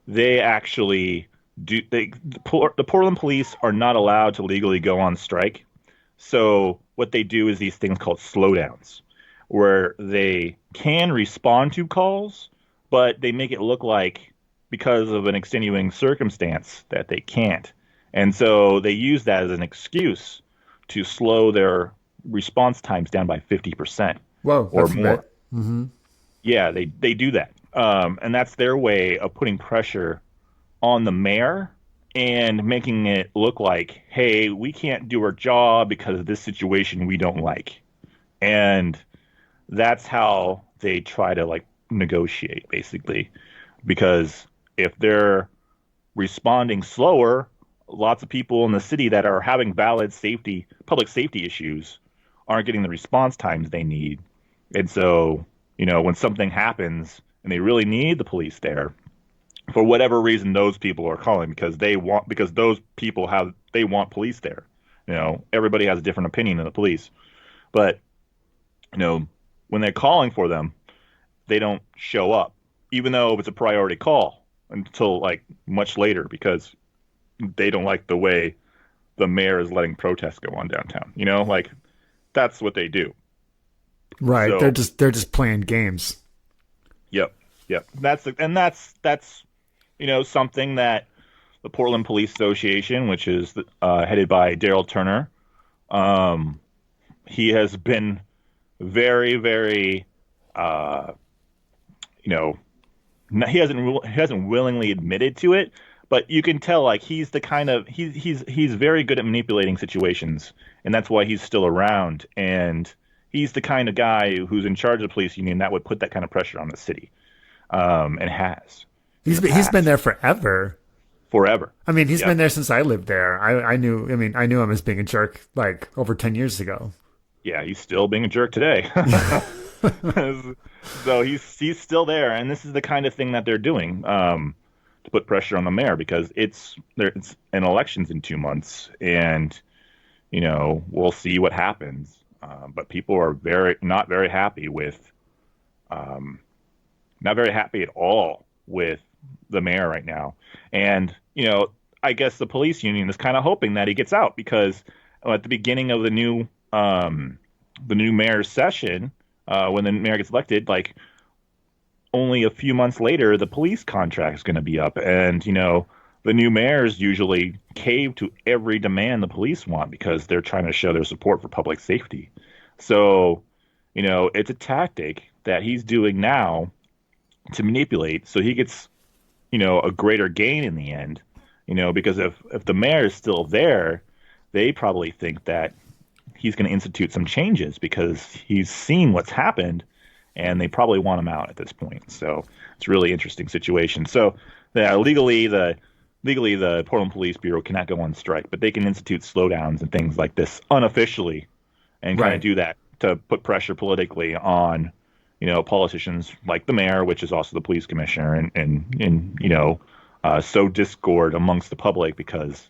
They actually do. The Portland police are not allowed to legally go on strike. So what they do is these things called slowdowns, where they can respond to calls, but they make it look like, because of an extenuating circumstance, that they can't. And so they use that as an excuse to slow their response times down by 50%. Whoa, or that's more. a bit. Mm-hmm. Yeah, they do that. And that's their way of putting pressure on the mayor and making it look like, hey, we can't do our job because of this situation we don't like. And that's how they try to negotiate, basically. Because if they're responding slower, lots of people in the city that are having valid public safety issues aren't getting the response times they need. And so, when something happens and they really need the police there, for whatever reason, those people are calling because those people they want police there. Everybody has a different opinion of the police, but when they're calling for them, they don't show up, even though it's a priority call, until much later, because they don't like the way the mayor is letting protests go on downtown. That's what they do. Right. So, they're just playing games. Yep. Yep. That's something that the Portland Police Association, which is headed by Daryl Turner, he has been very, very, he hasn't willingly admitted to it, but you can tell like he's the kind of he's very good at manipulating situations, and that's why he's still around. And he's the kind of guy who's in charge of the police union that would put that kind of pressure on the city, and has. He's been there forever. Forever. I mean, he's been there since I lived there. I knew him as being a jerk like over 10 years ago. Yeah, he's still being a jerk today. So he's still there, and this is the kind of thing that they're doing to put pressure on the mayor, because it's an election's in 2 months, and we'll see what happens. But people are not very happy at all with the mayor right now. And I guess the police union is kind of hoping that he gets out, because at the beginning of the new mayor's session, when the mayor gets elected, like only a few months later, the police contract is going to be up, and the new mayors usually cave to every demand the police want because they're trying to show their support for public safety. So, it's a tactic that he's doing now to manipulate, so he gets, a greater gain in the end, because if the mayor is still there, they probably think that he's going to institute some changes because he's seen what's happened, and they probably want him out at this point. So it's a really interesting situation. So legally, the Portland Police Bureau cannot go on strike, but they can institute slowdowns and things like this unofficially, and kind of do that to put pressure politically on, politicians like the mayor, which is also the police commissioner, and sow discord amongst the public because,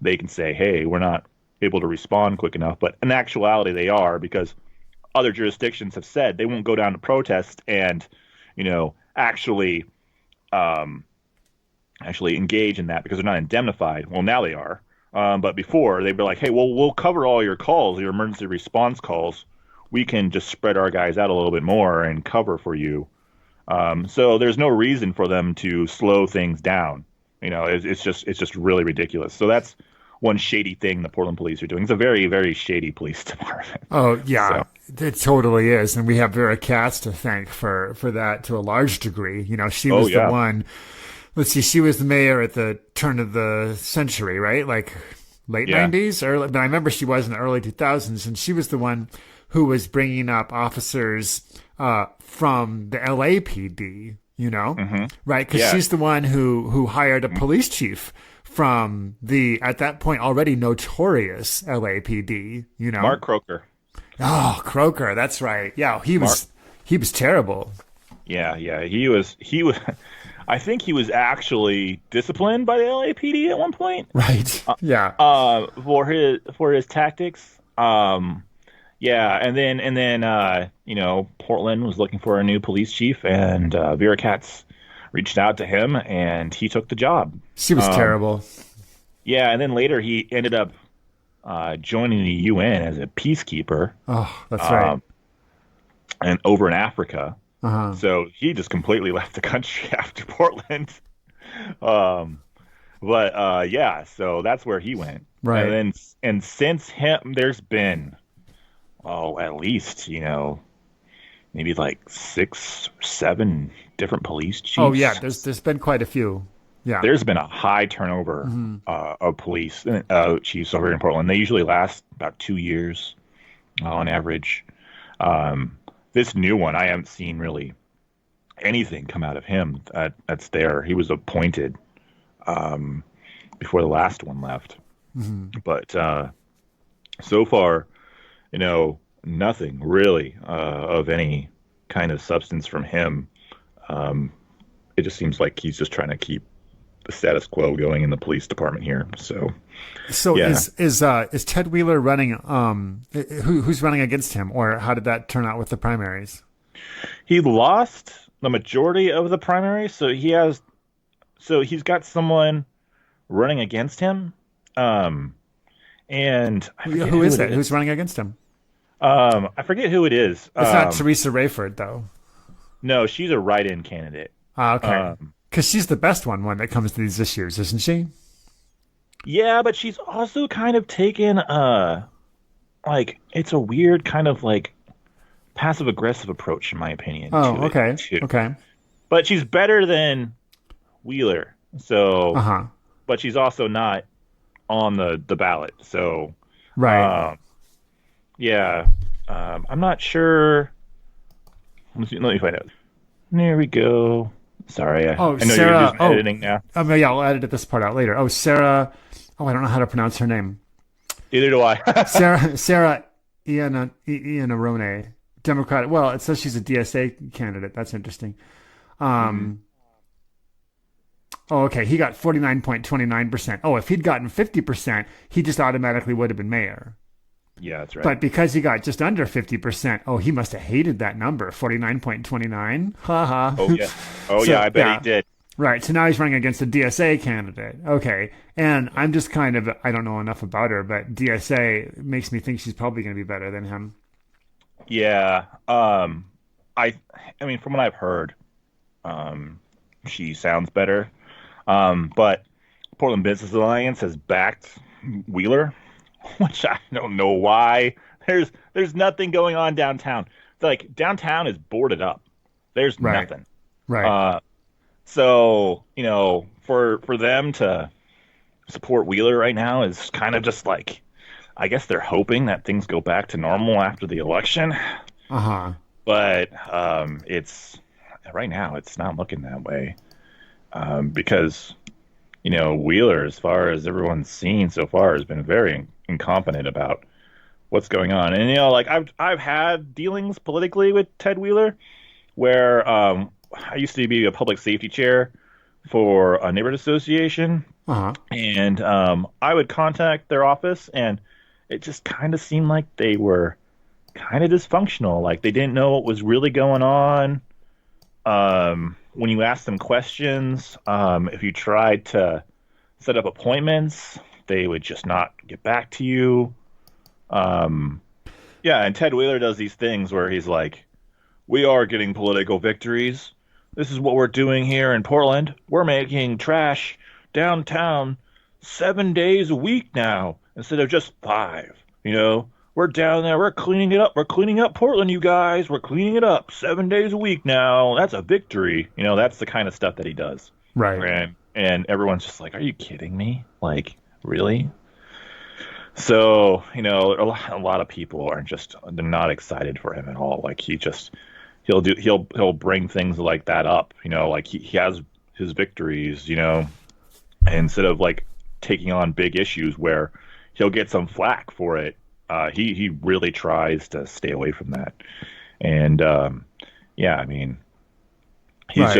they can say, hey, we're not able to respond quick enough. But in actuality, they are, because other jurisdictions have said they won't go down to protest and, actually engage in that because they're not indemnified. Well, now they are. But before, they'd be like, hey, well, we'll cover all your calls, your emergency response calls. We can just spread our guys out a little bit more and cover for you. So there's no reason for them to slow things down. It's just really ridiculous. So that's one shady thing the Portland police are doing. It's a very, very shady police department. Oh, yeah, It totally is. And we have Vera Katz to thank for that to a large degree. She was the one. Let's see, she was the mayor at the turn of the century, right? Like late 90s? But I remember she was in the early 2000s, and she was the one who was bringing up officers from the LAPD, right? Because she's the one who hired a police chief from the, at that point, already notorious LAPD, Mark Croker. Oh, Croker, that's right. Yeah, he was terrible. Yeah, he was. I think he was actually disciplined by the LAPD at one point. Right. For his tactics. And then Portland was looking for a new police chief, and Vera Katz reached out to him, and he took the job. She was terrible. Yeah, and then later he ended up joining the UN as a peacekeeper. Oh, that's right. And over in Africa. Uh-huh. So he just completely left the country after Portland. So that's where he went. Right. And since him, there's been, at least, maybe like 6 or 7 different police chiefs. Oh, yeah, there's been quite a few. Yeah. There's been a high turnover of police chiefs over in Portland. They usually last about 2 years on average. This new one, I haven't seen really anything come out of him that's there. He was appointed before the last one left. Mm-hmm. But so far, nothing really of any kind of substance from him. It just seems like he's just trying to keep the status quo going in the police department here. So yeah. Is Ted Wheeler running? Who's running against him, or how did that turn out with the primaries? He lost the majority of the primaries, so he's got someone running against him. And who is it? Who's running against him? I forget who it is. It's not Teresa Rayford, though. No, she's a write-in candidate. Okay. Because she's the best one when it comes to these issues, isn't she? Yeah, but she's also kind of taken like it's a weird kind of like passive aggressive approach, in my opinion. Oh, to okay. it, too. Okay. But she's better than Wheeler. So, Uh-huh. but she's also not on the ballot. So, Right. yeah, I'm not sure. Let me find out. There we go. Sorry, I know Sarah. you're just editing now. Yeah, I'll edit this part out later. Oh, Sarah. Oh, I don't know how to pronounce her name. Neither do I. Sarah Iannarone, Democratic. Well, it says she's a DSA candidate. That's interesting. Oh, okay. He got 49.29%. Oh, if he'd gotten 50%, he just automatically would have been mayor. Yeah, that's right. But because he got just under 50%, oh, he must have hated that number, 49.29. Ha ha. Oh, yeah. Oh, So, yeah, I bet he did. Right. So now he's running against a DSA candidate. Okay. And I'm just kind of, I don't know enough about her, but DSA makes me think she's probably going to be better than him. Yeah. I mean, from what I've heard, she sounds better. But Portland Business Alliance has backed Wheeler, which I don't know why. There's nothing going on downtown. Like downtown is boarded up. There's nothing. Right. So, for them to support Wheeler right now is kind of just like, I guess they're hoping that things go back to normal after the election. Uh-huh. But it's right now it's not looking that way. Because, Wheeler, as far as everyone's seen so far, has been very incompetent about what's going on. And, like I've had dealings politically with Ted Wheeler where I used to be a public safety chair for a neighborhood association. Uh-huh. And I would contact their office, and it just kind of seemed like they were kind of dysfunctional. Like they didn't know what was really going on. When you asked them questions, if you tried to set up appointments, they would just not get back to you. Yeah, and Ted Wheeler does these things where he's like, we are getting political victories. This is what we're doing here in Portland. We're making trash downtown 7 days a week now instead of just 5. We're down there. We're cleaning it up. We're cleaning up Portland, you guys. We're cleaning it up 7 days a week now. That's a victory. That's the kind of stuff that he does. Right. And everyone's just like, are you kidding me? Like, really? So, a lot of people are they're not excited for him at all. Like he'll bring things like that up, like he has his victories, instead of like taking on big issues where he'll get some flack for it. He really tries to stay away from that. And yeah, I mean, he's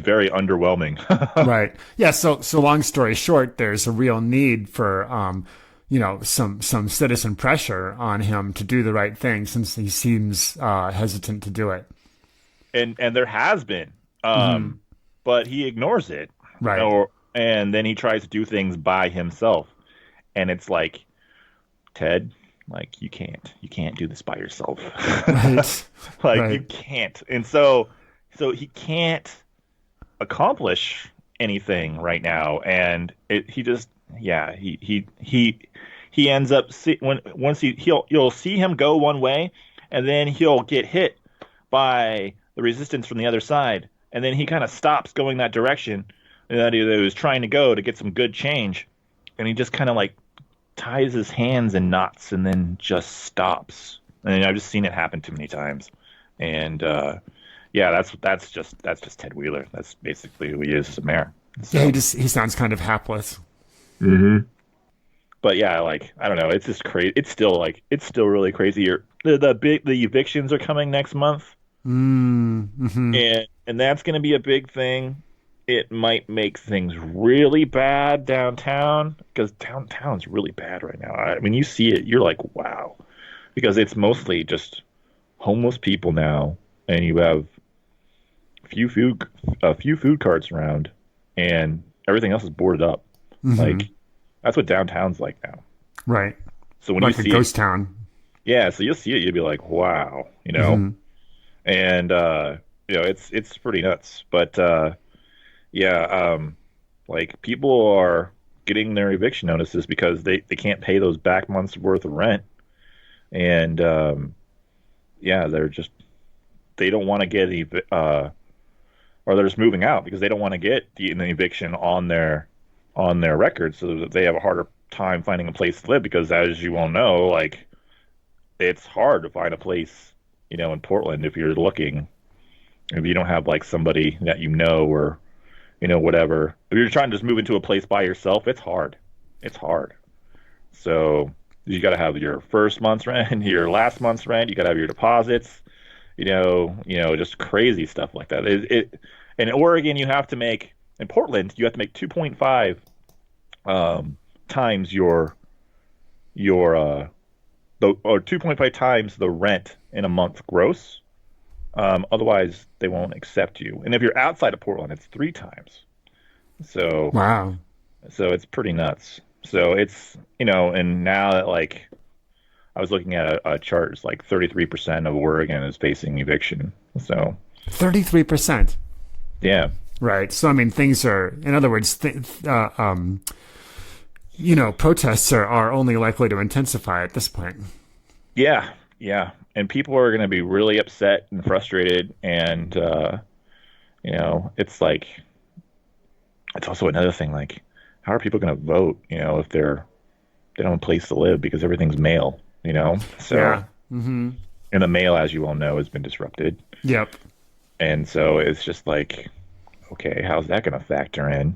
very underwhelming. Right. Yeah. So long story short, there's a real need for, some citizen pressure on him to do the right thing since he seems hesitant to do it. And there has been, but he ignores it. Right. And then he tries to do things by himself. And it's like, Ted, like you can't do this by yourself. Right. Like you can't. And so he can't accomplish anything right now. And he ends up you'll see him go one way, and then he'll get hit by the resistance from the other side, and then he kind of stops going that direction that he was trying to go to get some good change, and he just kind of like ties his hands in knots and then just stops. And I've just seen it happen too many times. And yeah, that's just Ted Wheeler. That's basically who he is as a mayor. So. Yeah, he sounds kind of hapless. Mm-hmm. But yeah, like I don't know, it's just crazy. It's still really crazy. The evictions are coming next month, mm-hmm. and that's going to be a big thing. It might make things really bad downtown because downtown's really bad right now. I mean, you see it, you're like, wow, because it's mostly just homeless people now, and you have a few food carts around, and everything else is boarded up. Mm-hmm. Like that's what downtown's like now. Right. So when like you see a ghost town. Yeah, so you'll see it, you'll be like, wow, and it's pretty nuts. But yeah, like people are getting their eviction notices because they can't pay those back months worth of rent, and yeah, they don't want to get or they're just moving out because they don't want to get the eviction on their record, so that they have a harder time finding a place to live. Because as you all know, like it's hard to find a place, in Portland if you're looking. If you don't have like somebody that or whatever. If you're trying to just move into a place by yourself, it's hard. It's hard. So you got to have your first month's rent, your last month's rent. You got to have your deposits. Just crazy stuff like that. In Oregon, you have to make. In Portland, you have to make 2.5 times or 2.5 times the rent in a month gross. Otherwise, they won't accept you. And if you're outside of Portland, it's 3 times. So wow. So it's pretty nuts. So it's and now that like I was looking at a chart, it's like 33% of Oregon is facing eviction. So 33%. Yeah. Right. So I mean, things are. In other words, protests are only likely to intensify at this point. Yeah. Yeah. And people are going to be really upset and frustrated. And, it's like, it's also another thing, like, how are people going to vote, if they don't have a place to live because everything's mail, So, yeah. Mm-hmm. And the mail, as you all know, has been disrupted. Yep. And so it's just like, okay, how's that going to factor in?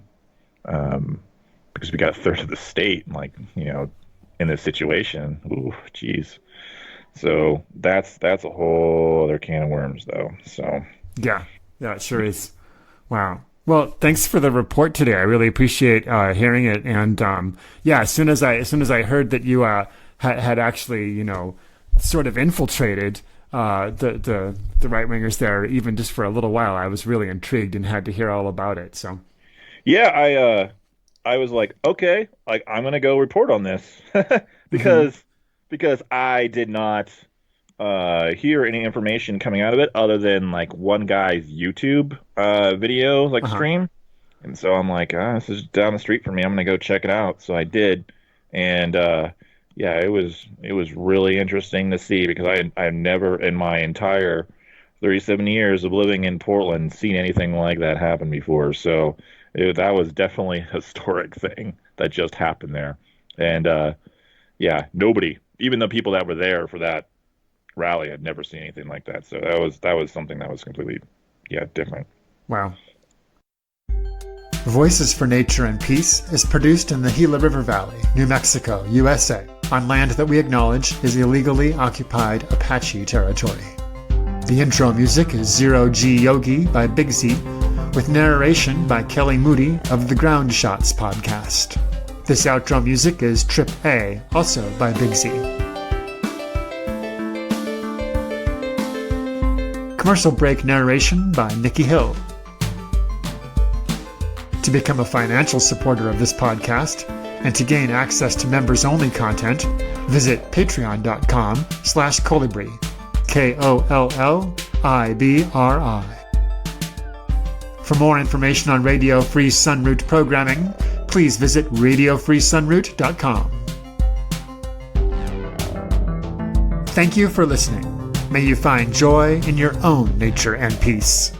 Because we got a third of the state, like, in this situation. Ooh, geez. So that's a whole other can of worms, though. So yeah, it sure is. Wow. Well, thanks for the report today. I really appreciate hearing it. And as soon as I heard that you had actually sort of infiltrated the right wingers there, even just for a little while, I was really intrigued and had to hear all about it. So yeah, I was like, okay, like I'm gonna go report on this because I did not hear any information coming out of it other than like one guy's YouTube video stream, and so I'm like, this is down the street from me. I'm gonna go check it out. So I did, and it was really interesting to see because I've never in my entire 37 years of living in Portland seen anything like that happen before. So that was definitely a historic thing that just happened there. And nobody, even the people that were there for that rally, had never seen anything like that. So that was something that was completely different. Wow. Voices for Nature and Peace is produced in the Gila River Valley, New Mexico, USA, on land that we acknowledge is illegally occupied Apache territory. The intro music is Zero G Yogi by Big Z, with narration by Kelly Moody of the Ground Shots podcast. This outro music is Trip A, also by Big Z. Commercial break narration by Nikki Hill. To become a financial supporter of this podcast and to gain access to members-only content, visit patreon.com/Kolibri, KOLLIBRI. For more information on Radio Free Sunroot programming, please visit radiofreesunroot.com. Thank you for listening. May you find joy in your own nature and peace.